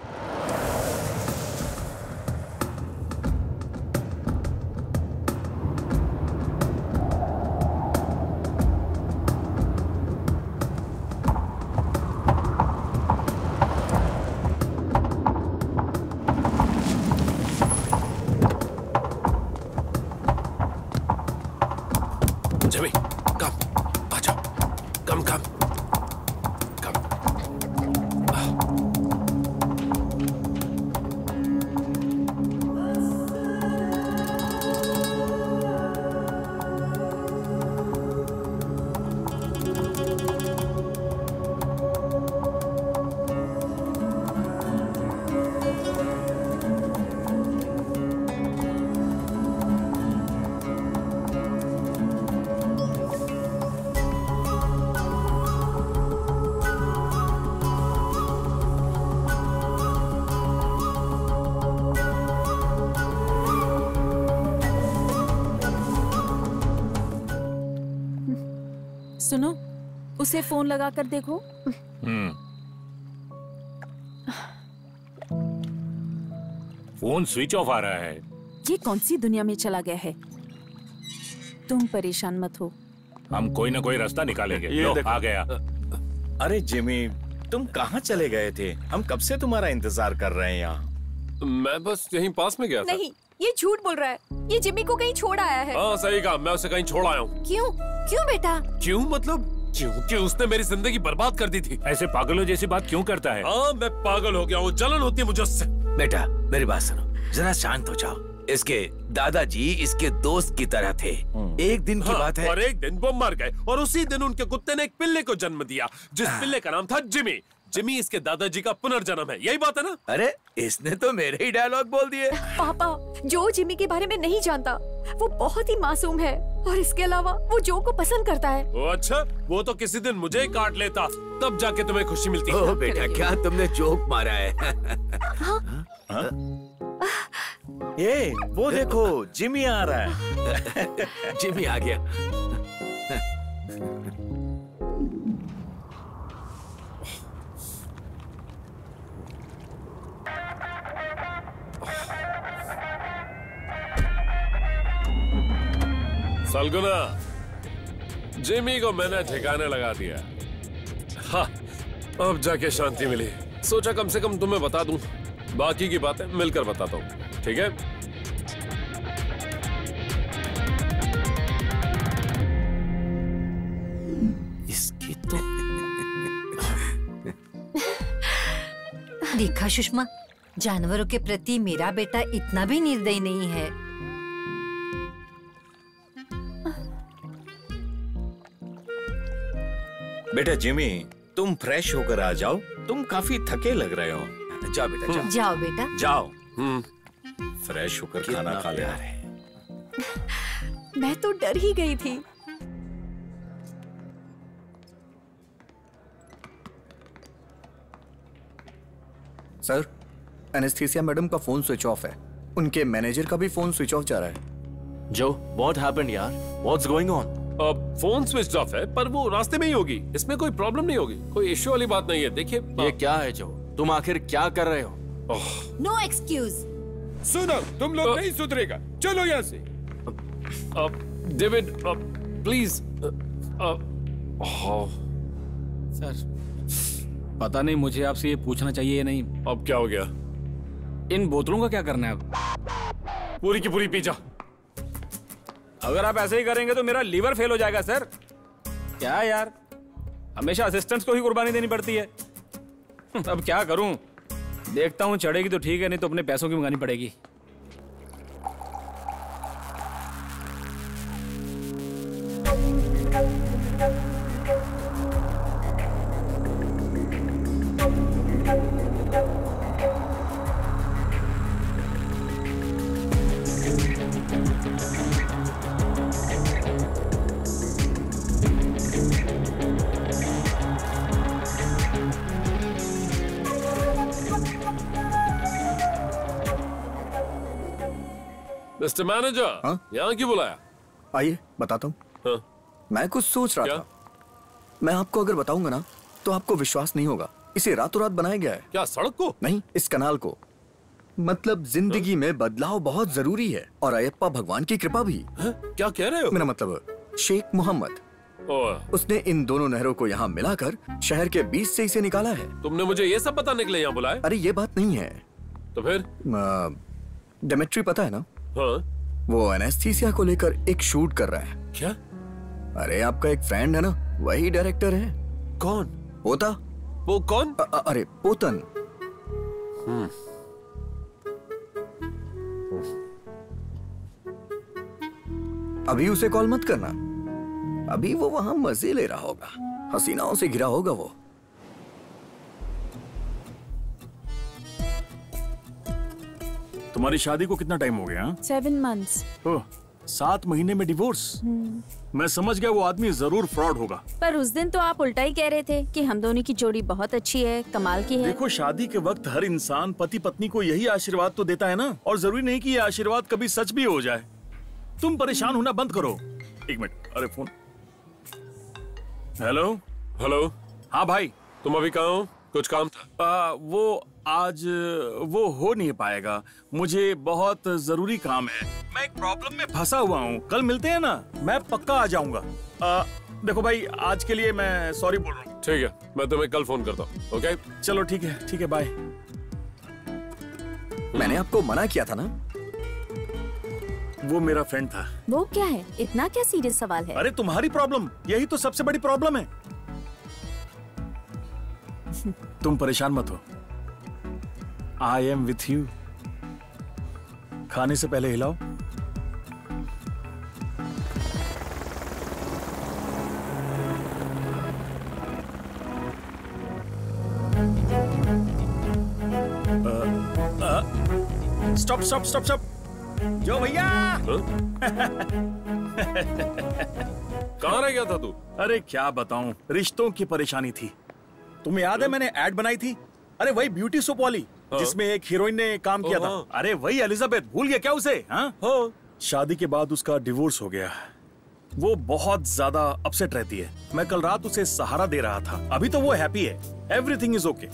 सुनो, उसे फोन लगा कर देखो। फोन स्विच ऑफ आ रहा है। ये कौन सी दुनिया में चला गया है? तुम परेशान मत हो, हम कोई ना कोई रास्ता निकालेंगे। लो, आ गया। अरे जिमी, तुम कहाँ चले गए थे? हम कब से तुम्हारा इंतजार कर रहे हैं यहाँ। मैं बस यहीं पास में गया था। नहीं, ये झूठ बोल रहा है। ये जिमी को कहीं छोड़ आया है। हाँ सही कहा, मैं उसे कहीं छोड़ आया हूँ। क्यों? क्यों बेटा? क्यों मतलब? क्योंकि उसने मेरी जिंदगी बर्बाद कर दी थी। ऐसे पागलों जैसी बात क्यों करता है? हाँ, मैं पागल हो गया हूँ, जलन होती है मुझे उससे। बेटा मेरी बात सुनो, जरा शांत हो जाओ। इसके दादाजी इसके दोस्त की तरह थे। एक दिन की बात है। और एक दिन वो मर गए और उसी दिन उनके कुत्ते ने एक पिल्ले को जन्म दिया, जिस पिल्ले का नाम था जिमी। जिमी इसके दादाजी का पुनर्जन्म है, यही बात है ना? अरे इसने तो मेरे ही डायलॉग बोल दिए। पापा, जो जिमी के बारे में नहीं जानता, वो बहुत ही मासूम है और इसके अलावा वो जो को पसंद करता है। ओ अच्छा, वो तो किसी दिन मुझे ही काट लेता, तब जाके तुम्हें खुशी मिलती। ओ बेटा, क्या तुमने जोक मारा है? ये वो देखो, जिमी आ रहा है। जिमी आ गया। सलगुना, जिमी को मैंने ठिकाने लगा दिया। हाँ, अब जाके शांति मिली। सोचा कम से कम तुम्हें बता दूं, बाकी की बातें मिलकर बताता हूँ, ठीक है? इसकी तो देखा सुषमा, जानवरों के प्रति मेरा बेटा इतना भी निर्दयी नहीं है। बेटा जिमी, तुम फ्रेश होकर आ जाओ, तुम काफी थके लग रहे हो। जाओ बेटा, जाओ। जाओ बेटा, जाओ। फ्रेश होकर खाना खा ले। मैं तो डर ही गई थी। सर, एनेस्थीसिया मैडम का फोन स्विच ऑफ है। उनके मैनेजर का भी फोन स्विच ऑफ जा रहा है। जो, व्हाट हैपेंड यार? What's going on? Phone switch off है, पर वो रास्ते में ही होगी। इसमें कोई प्रॉब्लम नहीं होगी, कोई इश्यू वाली बात नहीं है। देखिए ये क्या है जो, तुम आखिर क्या कर रहे हो? No excuse. सुनो, तुम लोग नहीं सुधरेगा, चलो यहाँ से। David please. सर, पता नहीं मुझे आपसे ये पूछना चाहिए या नहीं। अब क्या हो गया? इन बोतलों का क्या करना है अब? पूरी की पूरी पी जा। अगर आप ऐसे ही करेंगे तो मेरा लीवर फेल हो जाएगा सर। क्या यार, हमेशा असिस्टेंट्स को ही कुर्बानी देनी पड़ती है। अब क्या करूं? देखता हूं, चढ़ेगी तो ठीक है, नहीं तो अपने पैसों की मंगानी पड़ेगी। मिस्टर मैनेजर, यहाँ क्यों बुलाया? आइए बताता हूँ। हाँ? मैं कुछ सोच रहा था। मैं आपको अगर बताऊंगा ना तो आपको विश्वास नहीं होगा। इसे रातों रात बनाया गया है। क्या, सड़क को? नहीं, इस कनाल को। मतलब जिंदगी में बदलाव बहुत जरूरी है और अयप्पा भगवान की कृपा भी। क्या कह रहे हो? मेरा मतलब शेख मोहम्मद, उसने इन दोनों नहरों को यहाँ मिलाकर शहर के बीच से इसे निकाला है। तुमने मुझे ये सब बताने के लिए यहाँ बुलाया? अरे ये बात नहीं है। तो फिर? डेमेट्री पता है ना? हाँ? वो एनेस्थीसिया को लेकर एक शूट कर रहा है। क्या? अरे आपका एक फ्रेंड है ना, वही डायरेक्टर है। कौन? पोता। वो कौन? अरे पोतन। अभी उसे कॉल मत करना, अभी वो वहां मजे ले रहा होगा, हसीनाओं से घिरा होगा वो। तुम्हारी शादी को कितना टाइम हो गया? 7 months। ओह, 7 महीने में डिवोर्स? मैं समझ गया वो आदमी जरूर फ्रॉड होगा। पर उस दिन तो आप उल्टा ही कह रहे थे कि हम दोनों की जोड़ी बहुत अच्छी है, कमाल की है। देखो, शादी के वक्त हर इंसान पति पत्नी को यही आशीर्वाद तो देता है ना, और जरूरी नहीं कि ये आशीर्वाद कभी सच भी हो जाए। तुम परेशान होना बंद करो। एक मिनट, अरे फोन। Hello hello. हाँ भाई, तुम अभी कहाँ हो? कुछ काम था? वो आज वो हो नहीं पाएगा, मुझे बहुत जरूरी काम है। मैं एक प्रॉब्लम में फंसा हुआ हूँ, कल मिलते हैं ना? मैं पक्का आ जाऊंगा। देखो भाई, आज के लिए मैं सॉरी बोल रहा हूँ। ठीक है, मैं तुम्हें कल फोन करता हूँ। ओके चलो ठीक है बाय। मैंने आपको मना किया था ना? वो मेरा फ्रेंड था। वो क्या है? इतना क्या सीरियस सवाल है? अरे तुम्हारी प्रॉब्लम, यही तो सबसे बड़ी प्रॉब्लम है। तुम परेशान मत हो, आई एम विथ यू। खाने से पहले हिलाओ। स्टॉप स्टॉप स्टॉप स्टॉप, जो भैया। कहाँ रह गया था तू? अरे क्या बताऊं, रिश्तों की परेशानी थी। तुम्हें याद है मैंने एड बनाई थी? अरे वही ब्यूटी सोप वाली, जिसमें एक हीरोइन ने काम किया था। अरे वही एलिजाबेथ, भूल गया क्या उसे? हाँ, शादी के बाद उसका डिवोर्स हो गया। वो बहुत ज्यादा अपसेट रहती है। मैं कल रात उसे सहारा दे रहा था। अभी तो वो हैप्पी है, एवरीथिंग इज ओके।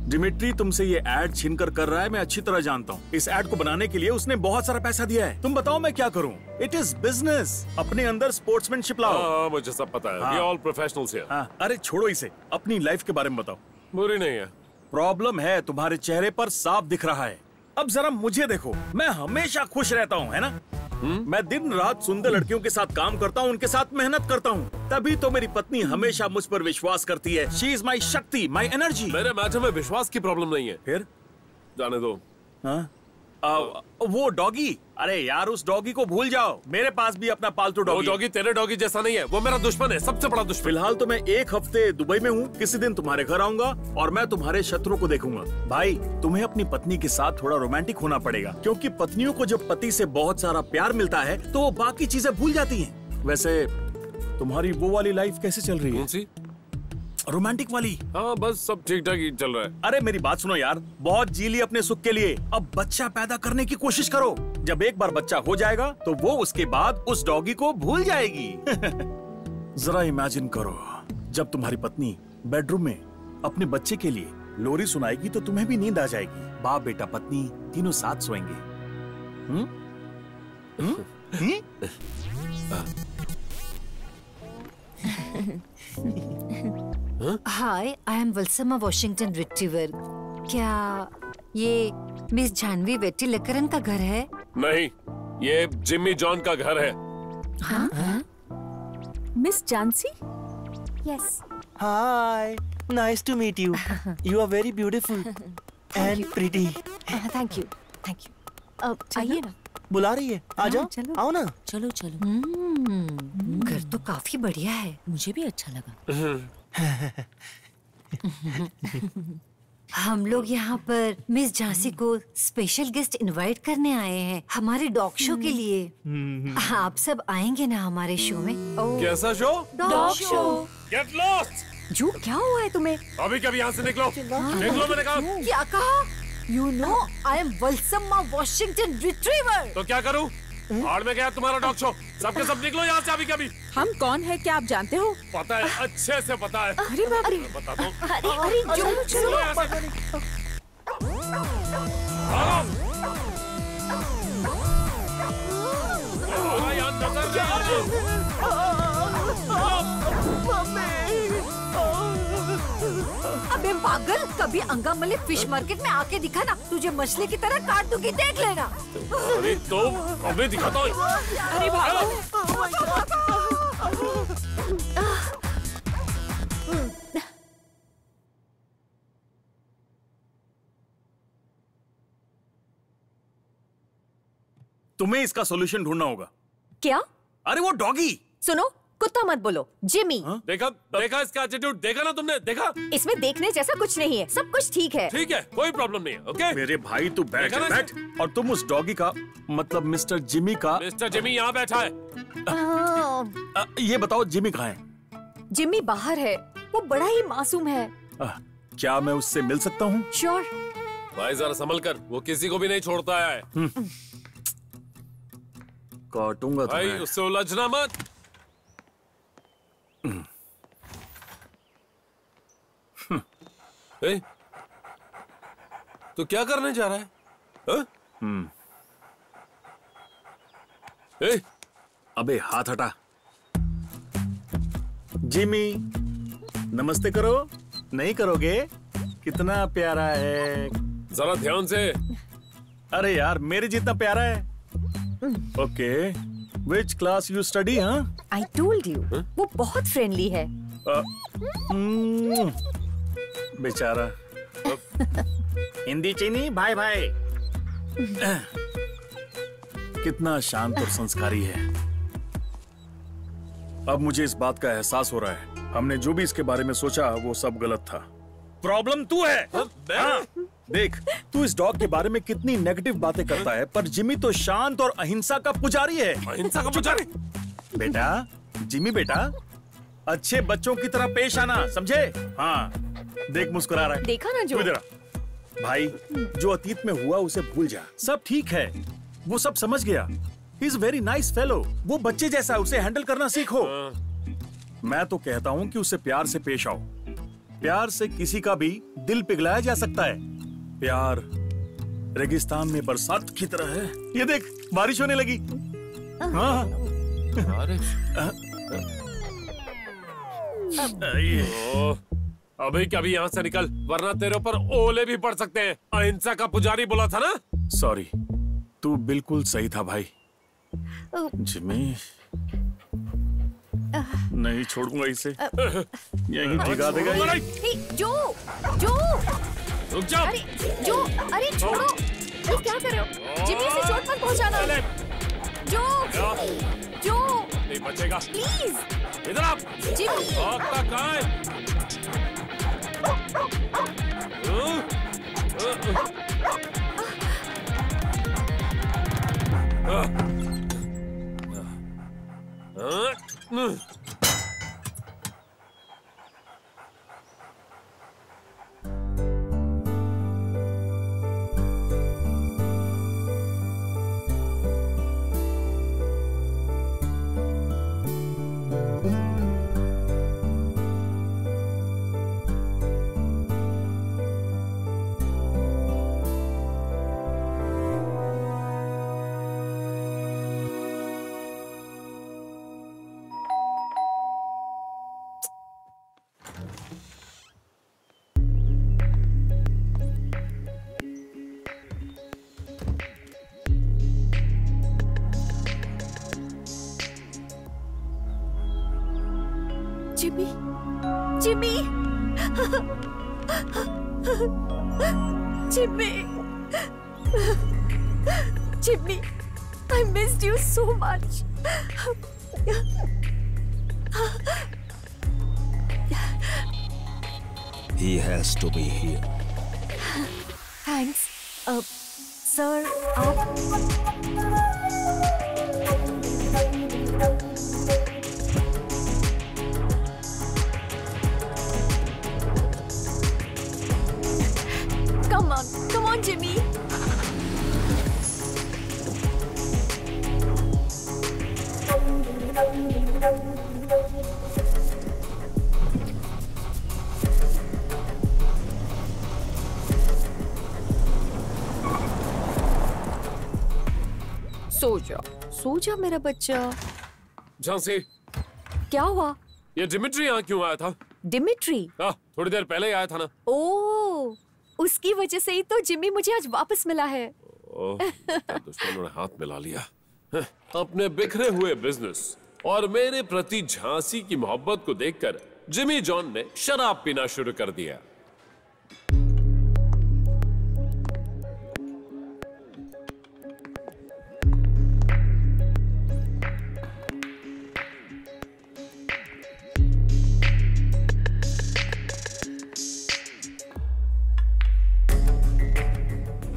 डिमिट्री तुमसे ये एड छीनकर कर रहा है, मैं अच्छी तरह जानता हूँ। इस एड को बनाने के लिए उसने बहुत सारा पैसा दिया है। तुम बताओ मैं क्या करूँ? It is business. अपने अंदर स्पोर्ट्समैनशिप लाओ। मुझे सब पता है। We all professionals here. अरे छोड़ो इसे, अपनी लाइफ के बारे में बताओ। बुरी नहीं है। प्रॉब्लम है, तुम्हारे चेहरे पर साफ दिख रहा है। अब जरा मुझे देखो, मैं हमेशा खुश रहता हूँ, है ना? मैं दिन रात सुंदर लड़कियों के साथ काम करता हूँ, उनके साथ मेहनत करता हूँ, तभी तो मेरी पत्नी हमेशा मुझ पर विश्वास करती है। शी इज माई शक्ति, माई एनर्जी। मेरे मैटर में विश्वास की प्रॉब्लम नहीं है। फिर जाने दो। वो डॉगी, अरे यार उस डॉगी को भूल जाओ। मेरे पास भी अपना पालतू डॉगी। वो डॉगी तेरे डॉगी जैसा नहीं है, वो मेरा दुश्मन है, सबसे बड़ा दुश्मन। फिलहाल तो मैं एक हफ्ते दुबई में हूँ, किसी दिन तुम्हारे घर आऊंगा और मैं तुम्हारे शत्रु को देखूंगा। भाई, तुम्हें अपनी पत्नी के साथ थोड़ा रोमांटिक होना पड़ेगा, क्योंकि पत्नियों को जब पति से बहुत सारा प्यार मिलता है तो वो बाकी चीजें भूल जाती हैं। वैसे तुम्हारी वो वाली लाइफ कैसे चल रही है? कौन सी? रोमांटिक वाली। हाँ, बस सब ठीक ठाक ही चल रहा है। अरे मेरी बात सुनो यार, बहुत जी ली अपने सुख के लिए, अब बच्चा पैदा करने की कोशिश करो। जब एक बार बच्चा हो जाएगा तो वो उसके बाद उस डॉगी को भूल जाएगी। जरा इमेजिन करो, जब तुम्हारी पत्नी बेडरूम में अपने बच्चे के लिए लोरी सुनाएगी तो तुम्हें भी नींद आ जाएगी। बाप बेटा पत्नी तीनों साथ सोएंगे। हाय, आई एम वल्समा वॉशिंगटन रिट्रीवर। क्या ये मिस जानवी वेट्टी लकरन का घर है? नहीं, ये जिम्मी जॉन का घर है। हाँ? Miss Jhansi? Yes. Hi, nice to meet you. You are very beautiful and pretty. Thank you, thank you. आइए ना। बुला रही है, आ जाओ, आओ ना। चलो चलो। घर तो काफी बढ़िया है। मुझे भी अच्छा लगा। हम लोग यहाँ पर मिस झांसी को स्पेशल गेस्ट इनवाइट करने आए हैं हमारे डॉग शो के लिए। आप सब आएंगे ना हमारे शो में? कैसा show? Dog show. Get lost. जू, क्या हुआ है तुम्हें? अभी कभी यहाँ से निकलो। निकलो, मैंने कहा। क्या कहा? You know, I am वल्समा वॉशिंगटन रिट्रीवर। तो क्या करूं? भाड़ में गया तुम्हारा डॉग शो। सबके सब निकलो यहाँ से अभी कभी। हम कौन है क्या आप जानते हो? पता है, अच्छे से पता है। अरे बाप रे। बताता हूँ। अरे जो चलो। अबे पागल, कभी अंगामले फिश मार्केट में आके दिखा ना, तुझे मछली की तरह काट दूंगी, देख लेना। अरे तो अबे दिखाता हूँ। अरे भागो। तुम्हें इसका सॉल्यूशन ढूंढना होगा। क्या? अरे वो डॉगी। सुनो, कुत्ता मत बोलो, जिमी। देखा इसका एटीट्यूड, देखा ना तुमने? देखा? इसमें देखने जैसा कुछ नहीं है, सब कुछ ठीक है। ठीक है, कोई प्रॉब्लम नहीं है। ओके मेरे भाई तू बैठ बैठ। और तुम उस डॉगी का मतलब मिस्टर जिमी का। मिस्टर जिमी यहाँ बैठा है। ये बताओ जिमी कहाँ है? जिमी बाहर है, वो बड़ा ही मासूम है। क्या मैं उससे मिल सकता हूँ? श्योर। भाई जरा संभल कर, वो किसी को भी नहीं छोड़ता है। काटूंगा भाई, उससे उलझना मत। तो क्या करने जा रहा है? अबे हाथ हटा। जिमी, नमस्ते करो। नहीं करोगे? कितना प्यारा है। जरा ध्यान से। अरे यार, मेरे जितना प्यारा है। Okay, which class you study? हाँ, आई टोल्ड यू, वो बहुत फ्रेंडली है। बेचारा। हिंदी चीनी भाई भाई। कितना शांत और संस्कारी है। अब मुझे इस बात का एहसास हो रहा है, हमने जो भी इसके बारे में सोचा वो सब गलत था। प्रॉब्लम तू है। हाँ, देख, तू इस डॉग के बारे में कितनी नेगेटिव बातें करता है, पर जिमी तो शांत और अहिंसा का पुजारी है। अहिंसा का पुजारी? बेटा, जिमी बेटा, अच्छे बच्चों की तरह पेश आना, समझे? हाँ, देख मुस्कुरा रहा है। देखा ना जो। भाई, जो अतीत में हुआ उसे भूल जा, सब ठीक है। वो सब समझ गया। He is very nice fellow। वो बच्चे जैसा, उसे हैंडल करना सीखो। मैं तो कहता हूँ कि उसे प्यार से पेश आओ। प्यार से किसी का भी दिल पिघलाया जा सकता है। प्यार रेगिस्तान में बरसात की तरह है। ये देख, बारिश होने लगी। हाँ, अभी कभी यहाँ से निकल, वरना तेरे ऊपर ओले भी पड़ सकते हैं। अहिंसा का पुजारी बोला था ना? सॉरी, तू बिल्कुल सही था भाई। जिमी, नहीं छोड़ूंगा इसे। यहीं भिगा देगा ये। जो, जो, रुक जा। अरे जो, अरे छोड़ो। ये क्या कर रहे हो? जिमी से चोट मत पहुंचाना। जो, जो, नहीं बचेगा। प्लीज। इधर आप। जिमी। भागता कहाँ है? Jimmy, Jimmy, Jimmy, Jimmy, I missed you so much. He has to be here. Thanks. Sir, आप Come on, Jimmy. सो जा मेरा बच्चा। झांसी, क्या हुआ? ये डिमिट्री यहाँ क्यों आया था? डिमिट्री? थोड़ी देर पहले ही आया था ना। ओह, उसकी वजह से ही तो जिमी मुझे आज वापस मिला है। दुश्मनों ने हाथ मिला लिया। अपने बिखरे हुए बिजनेस और मेरे प्रति झांसी की मोहब्बत को देखकर जिमी जॉन ने शराब पीना शुरू कर दिया।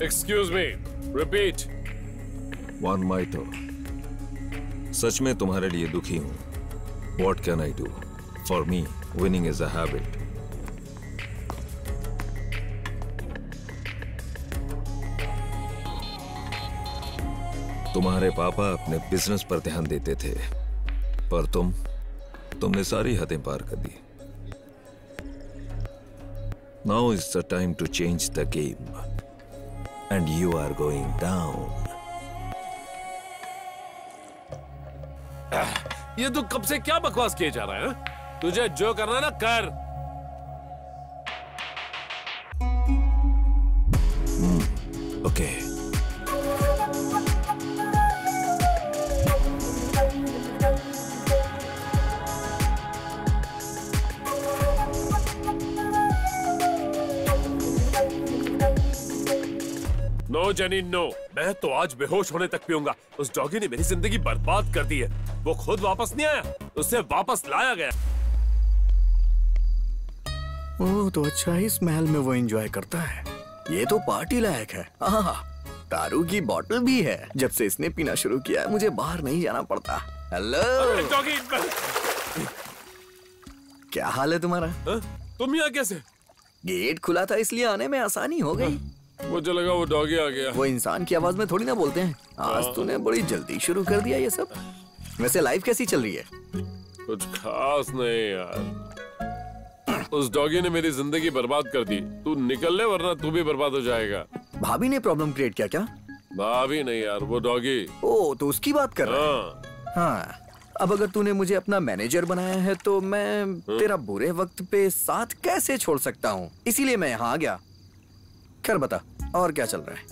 Excuse me, repeat. One Maito, सच में तुम्हारे लिए दुखी हूं। What can I do? For me, winning is a habit. तुम्हारे पापा अपने बिजनेस पर ध्यान देते थे, पर तुमने सारी हदें पार कर दी। Now is the time to change the game. And you are going down. ये तू कब से क्या बकवास किए जा रहा है? तुझे जो करना ना कर। Okay. नो जेनी नो, मैं तो आज बेहोश होने तक पीऊंगा। उस डॉगी ने मेरी जिंदगी बर्बाद कर दी है। वो खुद वापस नहीं आया, उसे वापस लाया गया। ओह, तो अच्छा ही इस महल में वो एंजॉय करता है। ये तो पार्टी लायक है। दारू की बोतल भी है। जब से इसने पीना शुरू किया है मुझे बाहर नहीं जाना पड़ता। हेलो डॉगी, क्या हाल है तुम्हारा? तुम यहाँ कैसे? गेट खुला था इसलिए आने में आसानी हो गई। मुझे लगा वो डॉगी आ गया। वो इंसान की आवाज में थोड़ी ना बोलते हैं। आज तूने बड़ी जल्दी शुरू कर दिया ये सब। वैसे लाइफ कैसी चल रही है? कुछ खास नहीं यार। उस डॉगी ने मेरी जिंदगी बर्बाद कर दी। तू निकल ले वरना तू भी बर्बाद हो जाएगा। भाभी ने प्रॉब्लम क्रिएट किया क्या? भाभी नहीं यार, वो डॉगी। ओ, तो उसकी बात कर रहा है। हाँ, अब अगर तूने मुझे अपना मैनेजर बनाया है तो मैं तेरा बुरे वक्त पे साथ कैसे छोड़ सकता हूँ? इसीलिए मैं यहाँ आ गया। कर बता, और क्या चल रहा है?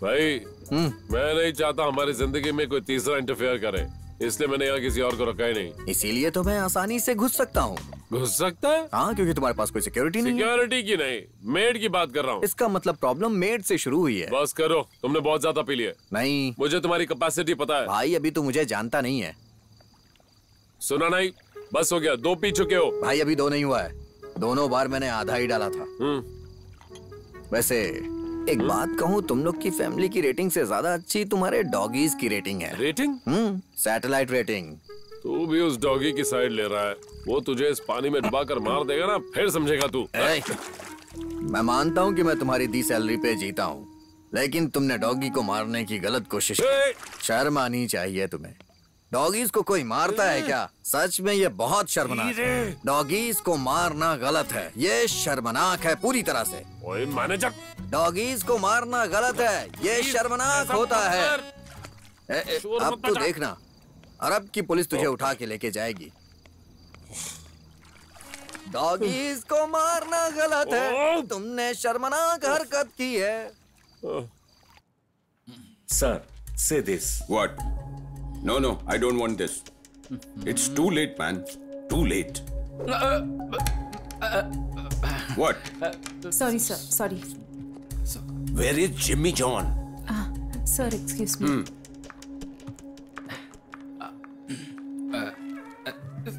भाई, मैं नहीं चाहता हमारी जिंदगी में कोई तीसरा इंटरफेयर करे, इसलिए मैंने यहाँ किसी और को रखा ही नहीं। इसीलिए तो मैं आसानी से घुस सकता हूँ। घुस सकता है? हाँ, क्योंकि तुम्हारे पास कोई सिक्योरिटी नहीं है। सिक्योरिटी की नहीं, मेड की बात कर रहा हूँ। इसका मतलब प्रॉब्लम मेड से शुरू हुई है। बस करो, तुमने बहुत ज्यादा पी लिया। नहीं, मुझे तुम्हारी कैपेसिटी पता है। भाई, अभी तो मुझे जानता नहीं है। सुना नहीं? बस हो गया, 2 पी चुके हो। भाई, अभी 2 नहीं हुआ है। दोनों बार मैंने आधा ही डाला था। वैसे एक बात कहूँ, तुम लोग की फैमिली की रेटिंग से ज्यादा अच्छी तुम्हारे डॉगीज की रेटिंग है। रेटिंग? Satellite rating. तू भी उस डॉगी की साइड ले रहा है। वो तुझे इस पानी में डुबाकर मार देगा ना, फिर समझेगा तू। मैं मानता हूँ कि मैं तुम्हारी दी सैलरी पे जीता हूँ, लेकिन तुमने डॉगी को मारने की गलत कोशिश की। शर्म आनी चाहिए तुम्हें। डॉगीज को कोई मारता है क्या? सच में ये बहुत शर्मनाक है। डॉगीज को मारना गलत है। ये शर्मनाक है पूरी तरह से। ओए मैनेजर, डॉगीज को मारना गलत है। ये शर्मनाक होता है। अब तो देखना, अरब की पुलिस तुझे उठा के लेके जाएगी। डॉगीज को मारना गलत है। तुमने शर्मनाक हरकत की है। Sir, say this. What? No, I don't want this. It's too late, man. Too late. What? Sorry, sir. Sorry. Where is Jimmy John? Sir, excuse me.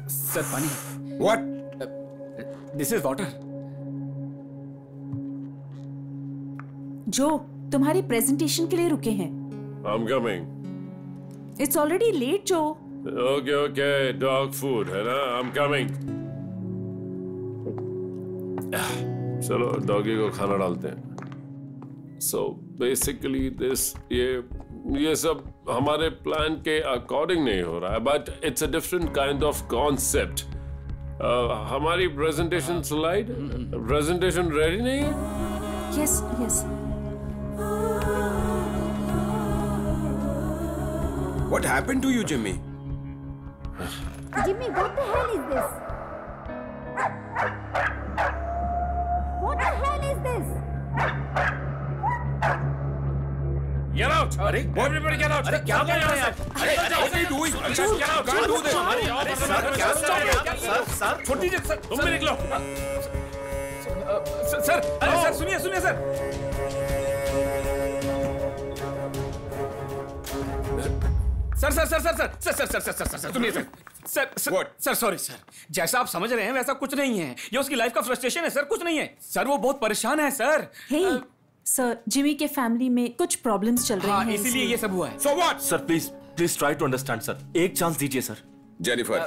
Sir, पानी. What? This is water. जो तुम्हारी presentation के लिए रुके हैं। I'm coming. It's already late, Joe. Okay, dog food है ना? I'm coming. चलो डॉगी को खाना डालते हैं। So basically ये सब हमारे प्लान के अकॉर्डिंग नहीं हो रहा है, but it's a different kind of concept. हमारी प्रेजेंटेशन स्लाइड, प्रेजेंटेशन रेडी नहीं है? Yes. What happened to you, Jimmy? Jimmy, what the hell is this? What the hell is this? Get out! अरे, everybody get out! अरे क्या कर रहे हैं आप? अरे, what are you doing? Get out! Can't do this! Sir, छोटी जी, तुम भी निकलो। सर, सुनिए सर। सर, सुनिए सर, सॉरी सर। जैसा आप समझ रहे हैं वैसा कुछ नहीं है। ये उसकी लाइफ का फ्रस्ट्रेशन है सर, कुछ नहीं है सर। वो बहुत परेशान है सर। सर, जिमी के फैमिली में कुछ प्रॉब्लम्स चल रही हैं, इसीलिए ये सब हुआ है। So what? Sir please try to understand sir. एक चांस दीजिए सर। जेनिफर,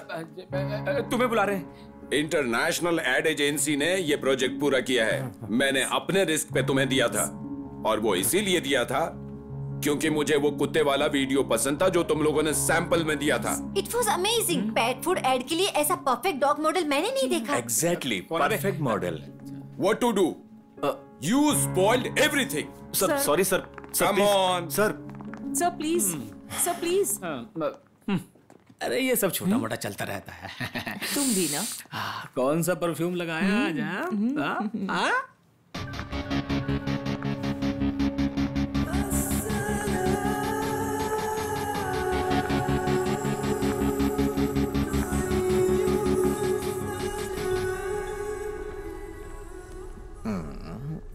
तुम्हें बुला रहे हैं। इंटरनेशनल एड एजेंसी ने ये प्रोजेक्ट पूरा किया है। मैंने अपने रिस्क पे तुम्हें दिया था, और वो इसीलिए दिया था क्योंकि मुझे वो कुत्ते वाला वीडियो पसंद था जो तुम लोगों ने सैंपल में दिया था। It was amazing. Pet food ad के लिए ऐसा परफेक्ट डॉग मॉडल मैंने नहीं देखा। Exactly, perfect model. What to do? You spoiled everything. Sir sorry sir. Come on. Sir. Sir please. Sir please. अरे ये सब छोटा मोटा चलता रहता है. तुम भी ना. कौन सा परफ्यूम लगाया आज? हाँ?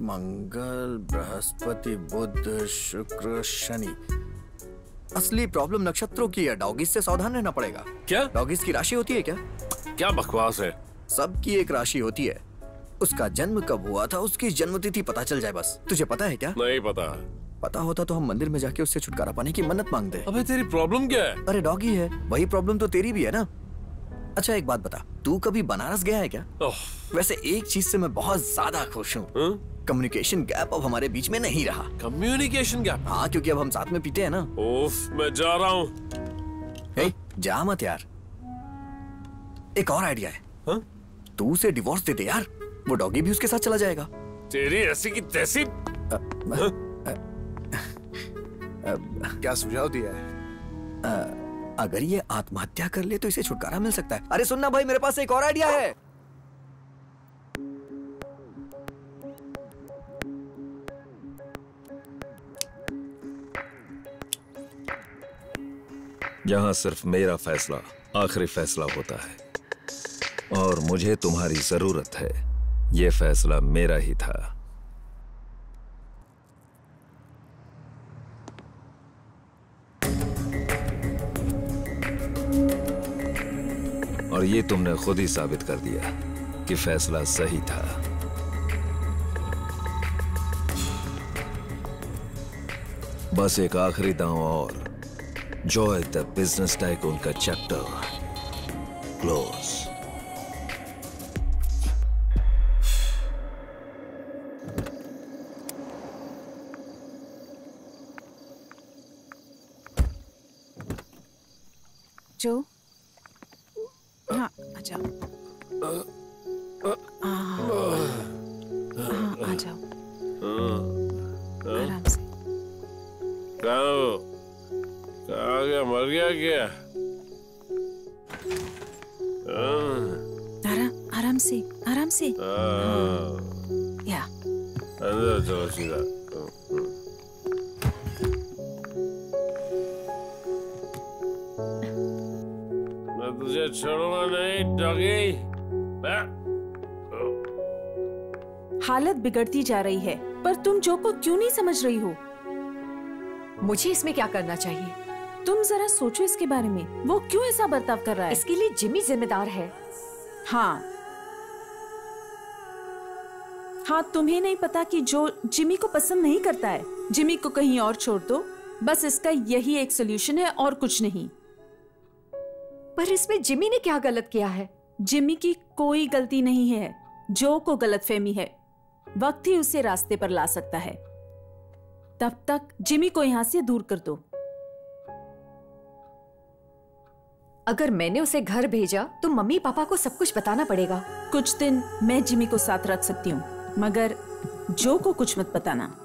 मंगल, बृहस्पति, बुध, शुक्र, शनि. असली प्रॉब्लम नक्षत्रों की है. डॉगीज से सावधान रहना पड़ेगा. क्या? डॉगीज की राशि होती है क्या? क्या बकवास है? सबकी एक राशि होती है. उसका जन्म कब हुआ था, उसकी जन्मतिथि पता चल जाए बस. तुझे पता है क्या? नहीं पता. पता होता तो हम मंदिर में जाके उससे छुटकारा पाने की मन्नत मांगते. अबे तेरी प्रॉब्लम क्या है? अरे डॉगी है, वही प्रॉब्लम तो तेरी भी है ना. अच्छा एक बात बता, तू कभी बनारस गया है क्या? वैसे एक चीज से मैं बहुत ज्यादा खुश हूँ. कम्युनिकेशन गैप अब हमारे बीच में नहीं रहा. Communication gap? हाँ, क्योंकि अब हम साथ में पीते हैं ना. ओफ, मैं जा रहा हूँ. जा मत यार. एक और आइडिया है. तू उसे डिवोर्स दे दे यार. वो डॉगी भी उसके साथ चला जाएगा. तेरी ऐसी की तैसी. क्या सुझाव दिया है? अगर ये आत्महत्या कर ले तो इसे छुटकारा मिल सकता है. अरे सुनना भाई, मेरे पास एक और आइडिया है. यहां सिर्फ मेरा फैसला आखिरी फैसला होता है और मुझे तुम्हारी जरूरत है. यह फैसला मेरा ही था. और ये तुमने खुद ही साबित कर दिया कि फैसला सही था. बस एक आखिरी दांव और. जॉय द बिजनेस टाइकून का चैप्टर क्लोज. जो हाँ आ जाओ. हाँ आ जाओ. आराम से. कहाँ गया? मर गया क्या? आराम से, आराम से. या अंदर चलो सीधा. मैं तुझे छोड़ूंगा नहीं डॉगी. हालत बिगड़ती जा रही है, पर तुम जो को क्यों नहीं समझ रही हो? मुझे इसमें क्या करना चाहिए? तुम जरा सोचो इसके बारे में. वो क्यों ऐसा बर्ताव कर रहा है? इसके लिए जिमी जिम्मेदार है. हाँ, तुम्हें नहीं पता कि जो जिमी को पसंद नहीं करता है. जिमी को कहीं और छोड़ दो. बस इसका यही एक सोल्यूशन है और कुछ नहीं. पर इसमें जिमी ने क्या गलत किया है? जिमी की कोई गलती नहीं है. जो को गलतफहमी है. वक्त ही उसे रास्ते पर ला सकता है. तब तक जिमी को यहां से दूर कर दो. अगर मैंने उसे घर भेजा तो मम्मी पापा को सब कुछ बताना पड़ेगा. कुछ दिन मैं जिमी को साथ रख सकती हूँ, मगर जो को कुछ मत बताना.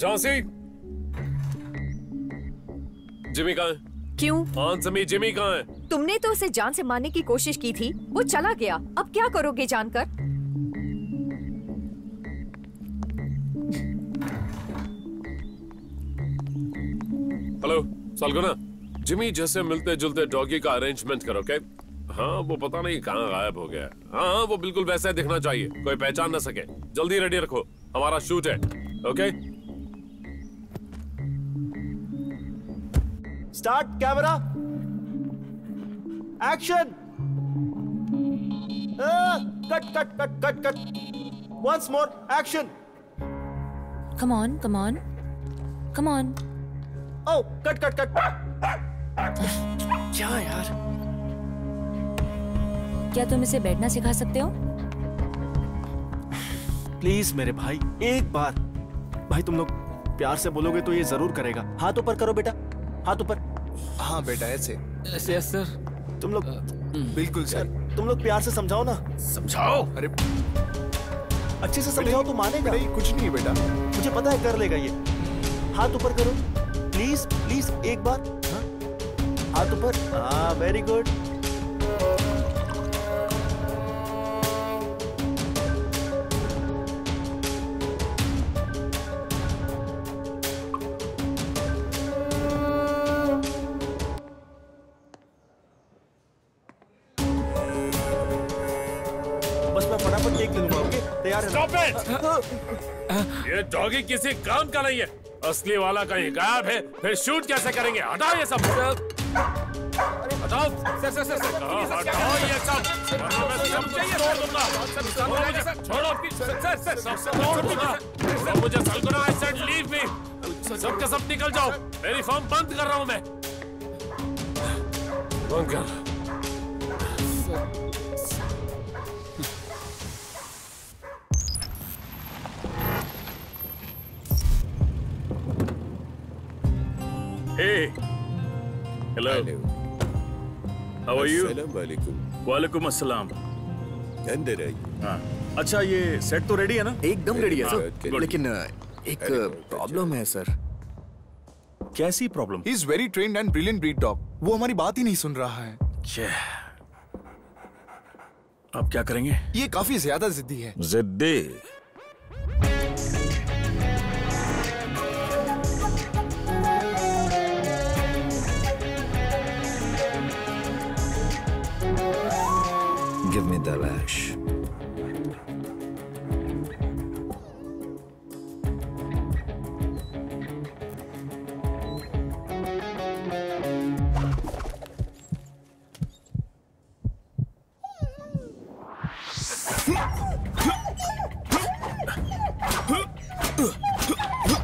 झांसी, जिमी कहाँ है? क्यों? आंसर मी, जिमी कहाँ है? तुमने तो उसे जान से मारने की कोशिश की थी, वो चला गया। अब क्या करोगे जानकर? हेलो सालगुना, जिमी जैसे मिलते जुलते डॉगी का अरेंजमेंट करो, ओके? हाँ, वो पता नहीं कहाँ गायब हो गया। हाँ, वो बिल्कुल वैसा ही दिखना चाहिए, कोई पहचान ना सके। जल्दी रेडी रखो, हमारा शूट है, okay? Start camera, action. Cut cut cut cut cut, once more, action. Come on, come on, come on. Oh, cut cut cut. क्या यार? क्या तुम इसे बैठना सिखा सकते हो? प्लीज मेरे भाई, एक बार। भाई तुम लोग प्यार से बोलोगे तो ये जरूर करेगा। हाथ ऊपर करो बेटा, हाथ ऊपर। हाँ बेटा, ऐसे ऐसे। Yes sir. तुम लोग बिल्कुल सर, तुम लोग प्यार से समझाओ ना। समझाओ? अरे अच्छे से समझाओ तो मानेगा। नहीं, कुछ नहीं बेटा, मुझे पता है कर लेगा ये। हाथ ऊपर करो प्लीज प्लीज, एक बार। हाँ? हाथ ऊपर। हाँ, वेरी गुड। बस मैं फटाफट टेक ले लूंगा, ओके? तैयार है? Stop it! ये डॉगी किसी काम का नहीं है। असली वाला कहीं गायब है, फिर शूट कैसे करेंगे? हटाओ ये सब। हटाओ। सर सर सर सर, हटाओ ये सब। छोड़ो। सब मुझे सलगुना, I said leave me। सब के सब निकल जाओ, मेरी फॉर्म बंद कर रहा हूँ मैं। बंद कर। Hey, hello. How are you? वालेकुम अस्सलाम। अंदर आइए। हाँ, अच्छा ये सेट तो रेडी है ना? एकदम रेडी है सर, लेकिन एक प्रॉब्लम है सर। कैसी problem? He is very trained and brilliant breed dog. वो हमारी बात ही नहीं सुन रहा है। अब क्या करेंगे? ये काफी ज्यादा जिद्दी है। जिद्दी? Give me the lash.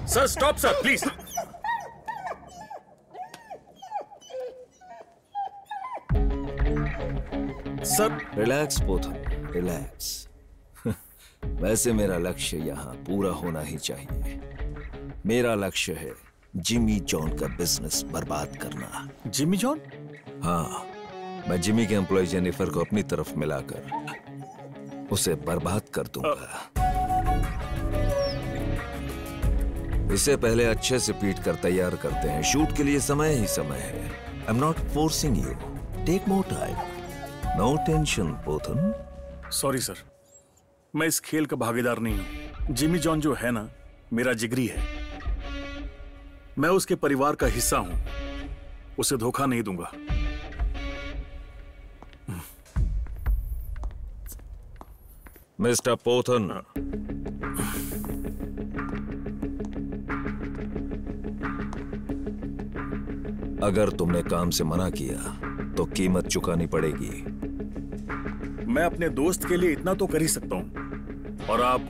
Sir, stop, sir, please. Sir relax Pothan, relax. वैसे मेरा लक्ष्य यहाँ पूरा होना ही चाहिए। मेरा लक्ष्य है जिमी जॉन का बिजनेस बर्बाद करना। Jimmy John? हाँ, मैं जिमी के एम्प्लॉय जेनिफर को अपनी तरफ मिलाकर उसे बर्बाद कर दूंगा। इसे पहले अच्छे से पीट कर तैयार करते हैं। शूट के लिए समय ही समय है। I am not forcing you, take more time. No tension Pothan. Sorry sir, मैं इस खेल का भागीदार नहीं हूं। जिमी जॉन जो है ना, मेरा जिगरी है। मैं उसके परिवार का हिस्सा हूं, उसे धोखा नहीं दूंगा। मिस्टर पोथन, अगर तुमने काम से मना किया तो कीमत चुकानी पड़ेगी। मैं अपने दोस्त के लिए इतना तो कर ही सकता हूं, और आप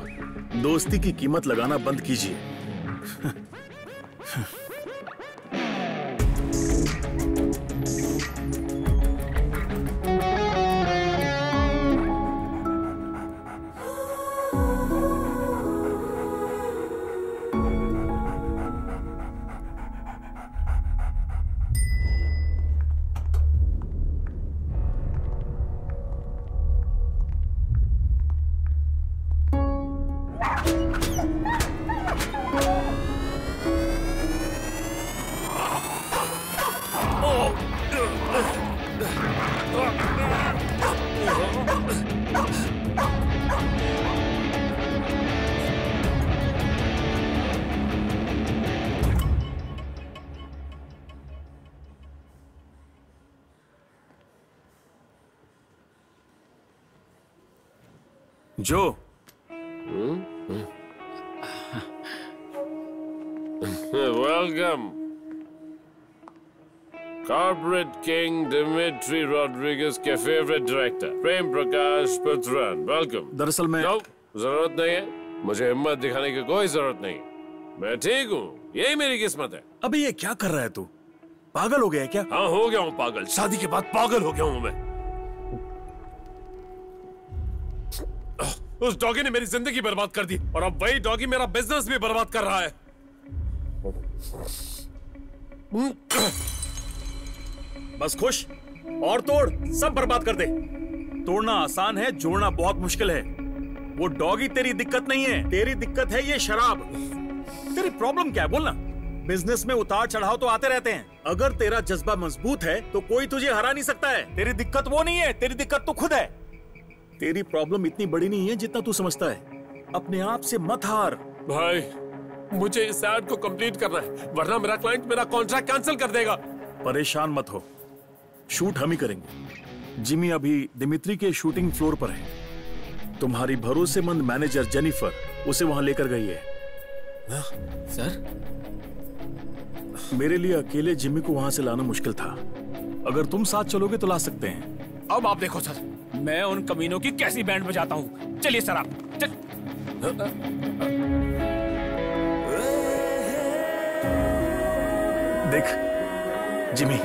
दोस्ती की कीमत लगाना बंद कीजिए। जो welcome corporate king Dimitri Rodriguez के favourite director Prem Prakash Puthran. Welcome. दरअसल मैं जरूरत नहीं है, मुझे हिम्मत दिखाने की कोई जरूरत नहीं। मैं ठीक हूँ, यही मेरी किस्मत है। अबे ये क्या कर रहा है तू? पागल हो गया है क्या? हाँ हो गया हूँ पागल, शादी के बाद पागल हो गया हूँ मैं। उस डॉगी ने मेरी जिंदगी बर्बाद कर दी और अब वही डॉगी मेरा बिजनेस भी बर्बाद कर रहा है। बस खुश और तोड़, सब बर्बाद कर दे। तोड़ना आसान है, जोड़ना बहुत मुश्किल है। वो डॉगी तेरी दिक्कत नहीं है, तेरी दिक्कत है ये शराब। तेरी प्रॉब्लम क्या है बोलना? बिजनेस में उतार चढ़ाव तो आते रहते हैं। अगर तेरा जज्बा मजबूत है तो कोई तुझे हरा नहीं सकता है। तेरी दिक्कत वो नहीं है, तेरी दिक्कत तो खुद है। तेरी प्रॉब्लम इतनी बड़ी नहीं है जितना तू समझता है। अपने आप से मत हार। भाई मुझे इस एड को कंप्लीट करना है, वरना मेरा क्लाइंट मेरा कॉन्ट्रैक्ट कैंसिल कर देगा। परेशान मत हो, शूट हम ही करेंगे। जिमी अभी दिमित्री के शूटिंग फ्लोर पर है। तुम्हारी भरोसेमंद मैनेजर जेनिफर उसे वहां लेकर गई है। सर, मेरे लिए अकेले जिमी को वहां से लाना मुश्किल था। अगर तुम साथ चलोगे तो ला सकते हैं। अब आप देखो सर, मैं उन कमीनों की कैसी बैंड बजाता हूँ। चलिए सर आप चल। देख जिमी,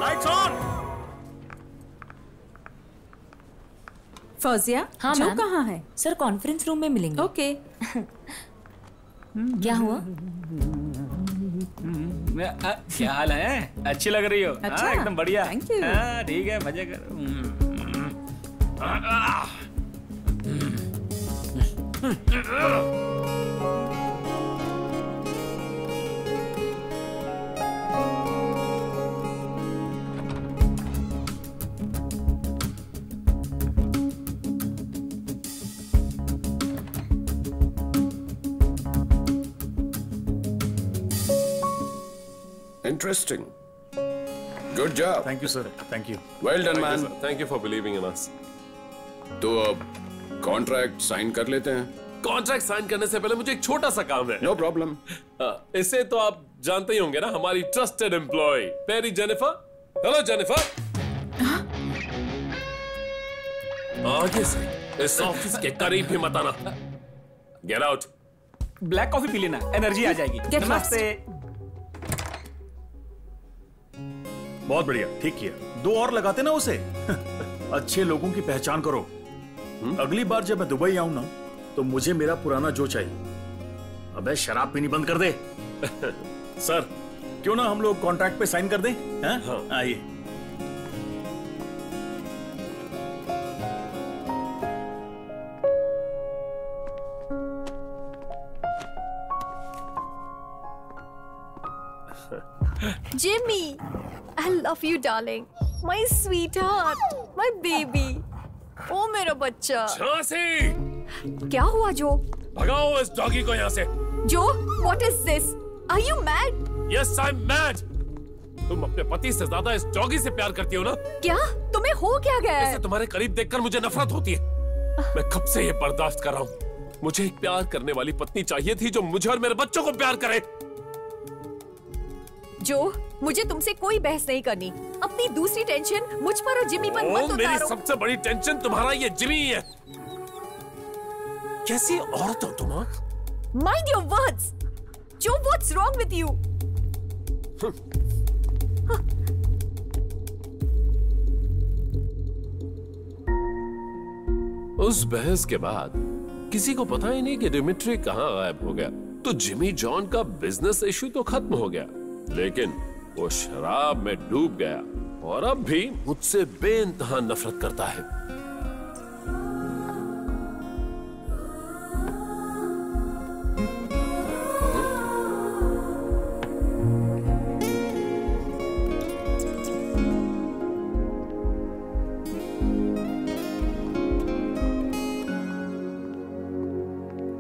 लाइट्स ऑन। फौजिया, हाँ जो मैम। कहाँ है? सर कॉन्फ्रेंस रूम में मिलेंगे। ओके। क्या हुआ? क्या हाल है? अच्छी लग रही हो। अच्छा, एकदम बढ़िया। Thank you. ठीक है, मजे करो। Interesting. Good job. Thank you, sir. Thank you. Well done, man. Thank you for believing in us. तो अब कॉन्ट्रैक्ट साइन कर लेते हैं। कॉन्ट्रैक्ट साइन करने से पहले मुझे एक छोटा सा काम है। No problem. इसे तो आप जानते ही होंगे ना, हमारी trusted employ Perry Jennifer. Hello Jennifer. आगे से इस ऑफिस के करीब भी मत आना। Get out. ब्लैक कॉफी पी लेना, एनर्जी आ जाएगी। Get नमस्ते। बहुत बढ़िया, ठीक किया। 2 और लगाते ना उसे। अच्छे लोगों की पहचान करो। अगली बार जब मैं दुबई आऊं ना तो मुझे मेरा पुराना जो चाहिए। अबे शराब पीनी बंद कर दे। सर, क्यों ना हम लोग कॉन्ट्रैक्ट पे साइन कर दें? हाँ? आइए। Jimmy, I love you, darling. My sweetheart, my baby. ओ मेरा बच्चा। झांसी! क्या हुआ जो? भगाओ इस डॉगी को यहाँ से। जो, what is this? Are you mad? Yes, I'm mad. तुम अपने पति से ज्यादा इस डॉगी से प्यार करती हो ना? क्या? तुम्हें हो क्या गया है? इसे तुम्हारे करीब देखकर मुझे नफरत होती है। मैं कब से ये बर्दाश्त कर रहा हूँ। मुझे एक प्यार करने वाली पत्नी चाहिए थी जो मुझे और मेरे बच्चों को प्यार करे। जो, मुझे तुमसे कोई बहस नहीं करनी। अपनी दूसरी टेंशन मुझ पर और जिमी पर मत मेरी उतारो। सबसे बड़ी टेंशन तुम्हारा ये जिमी है। कैसी औरत हो तुम? Mind your words. जो, what's wrong with you? उस बहस के बाद किसी को पता ही नहीं कि डिमिट्री कहाँ गायब हो गया। तो जिमी जॉन का बिजनेस इश्यू तो खत्म हो गया, लेकिन वो शराब में डूब गया और अब भी मुझसे बेइंतहा नफरत करता है।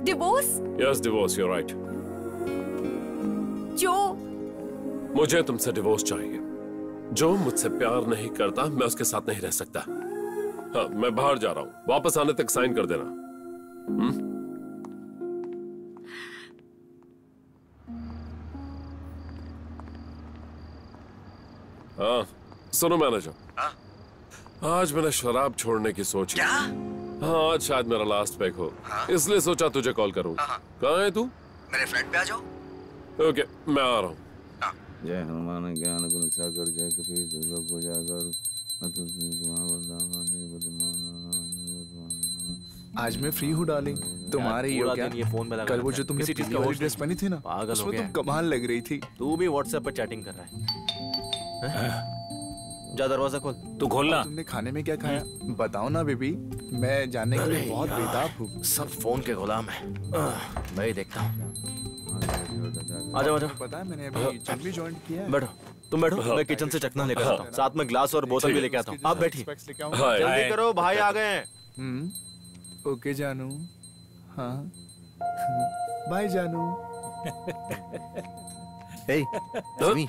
Divorce? Yes divorce, you right. जो मुझे तुमसे डिवोर्स चाहिए। जो मुझसे प्यार नहीं करता मैं उसके साथ नहीं रह सकता। हाँ, मैं बाहर जा रहा हूँ, वापस आने तक साइन कर देना। हाँ सुनो मैनेजर, आज मैंने शराब छोड़ने की सोची। क्या? हाँ आज शायद मेरा लास्ट पैक हो, इसलिए सोचा तुझे कॉल करूँ। कहाँ है तू? मेरे फ्लैट पे आ जाओ। ओके मैं आ रहा हूँ। जय हनुमान ज्ञान गुण सागर जय कपीस को जागर। आज मैं फ्री हूँ डार्लिंग, तुम्हारे ही हो क्या? ये फोन में लगा कल वो जो तुमने पीली वाली ड्रेस पहनी थी ना, उसमें तुम कमाल लग रही थी। तू भी व्हाट्सएप पर चैटिंग कर रहा है? जा दरवाजा खोल। तू खोलना। तुमने खाने में क्या खाया बताओ ना बेबी, मैं जानने के लिए बहुत बेताब हूँ। सब फोन के गुलाम है, मैं ही देखता हूँ। आजा आजा। पता है मैंने अभी जिम भी ज्वाइन किया है। बैठो, तुम बैठो, मैं किचन से चखना लेकर आता हूँ, साथ में ग्लास और बोतल भी लेके आता हूँ। आप बैठिए। जल्दी करो, भाई आ गए हैं। ओके जानू। हाँ बाय जानू। जिमी।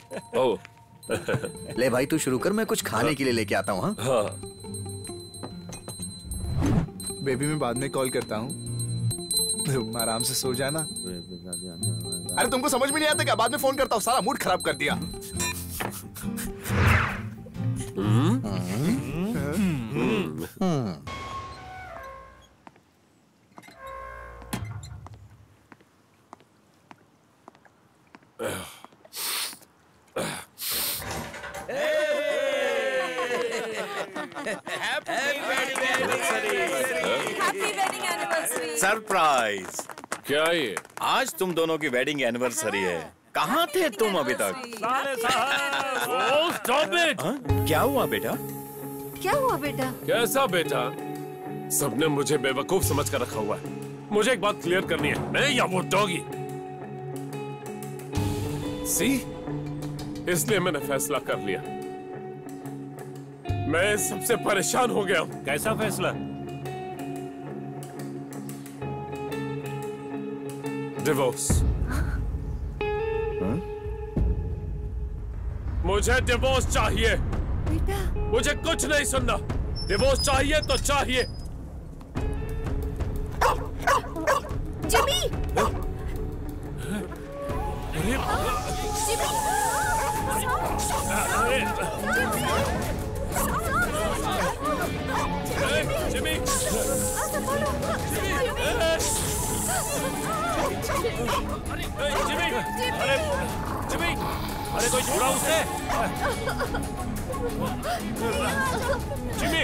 ले भाई तू शुरू कर, मैं कुछ खाने के लिए लेके आता हूँ। हाँ बेबी मैं बाद में कॉल करता हूँ, तुम आराम से सो जाना। अरे तुमको समझ में नहीं आता क्या? बाद में फोन करता हूँ, सारा मूड खराब कर दिया। सरप्राइज। क्या ये? आज तुम दोनों की वेडिंग एनिवर्सरी है। कहाँ थे तुम अभी तक? क्या हुआ बेटा? क्या हुआ बेटा? कैसा बेटा? सबने मुझे बेवकूफ समझ कर रखा हुआ है। मुझे एक बात क्लियर करनी है, मैं या वो डॉगी? सी, इसलिए मैंने फैसला कर लिया। मैं सबसे परेशान हो गया हूं। कैसा फैसला? डिवोर्स। मुझे डिवोर्स चाहिए। बेटा मुझे कुछ नहीं सुनना, डिवोर्स चाहिए तो चाहिए। जिमी! जिमी! जिमी! अरे कोई छोड़ा उसे। Jimmy!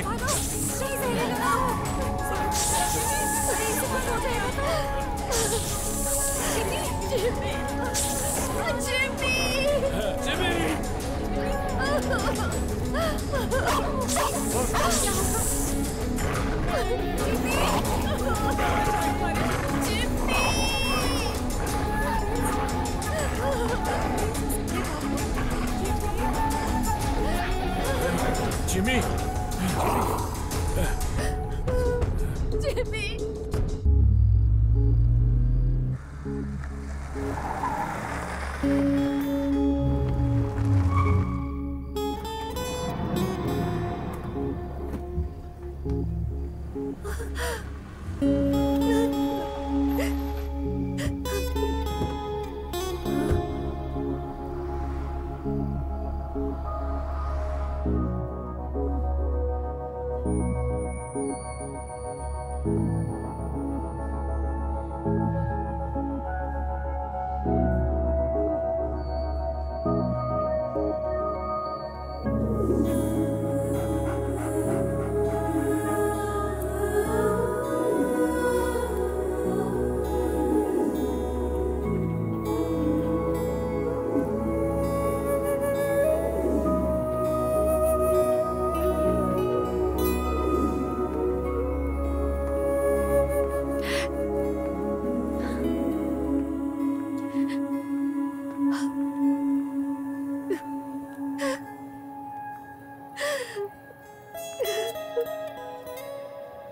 Jimmy! Jimmy!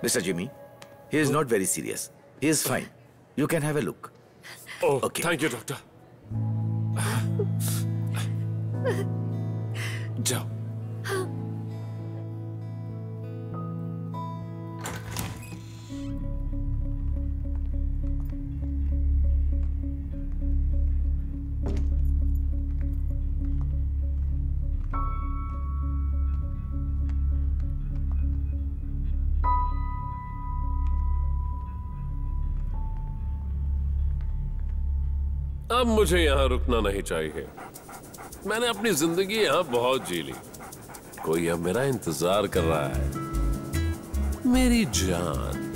Mr. Jimmy, he is not very serious. He is fine. You can have a look. Okay, thank you doctor. जाओ। अब मुझे यहाँ रुकना नहीं चाहिए। मैंने अपनी जिंदगी यहाँ बहुत जी ली। कोई अब मेरा इंतजार कर रहा है। मेरी जान,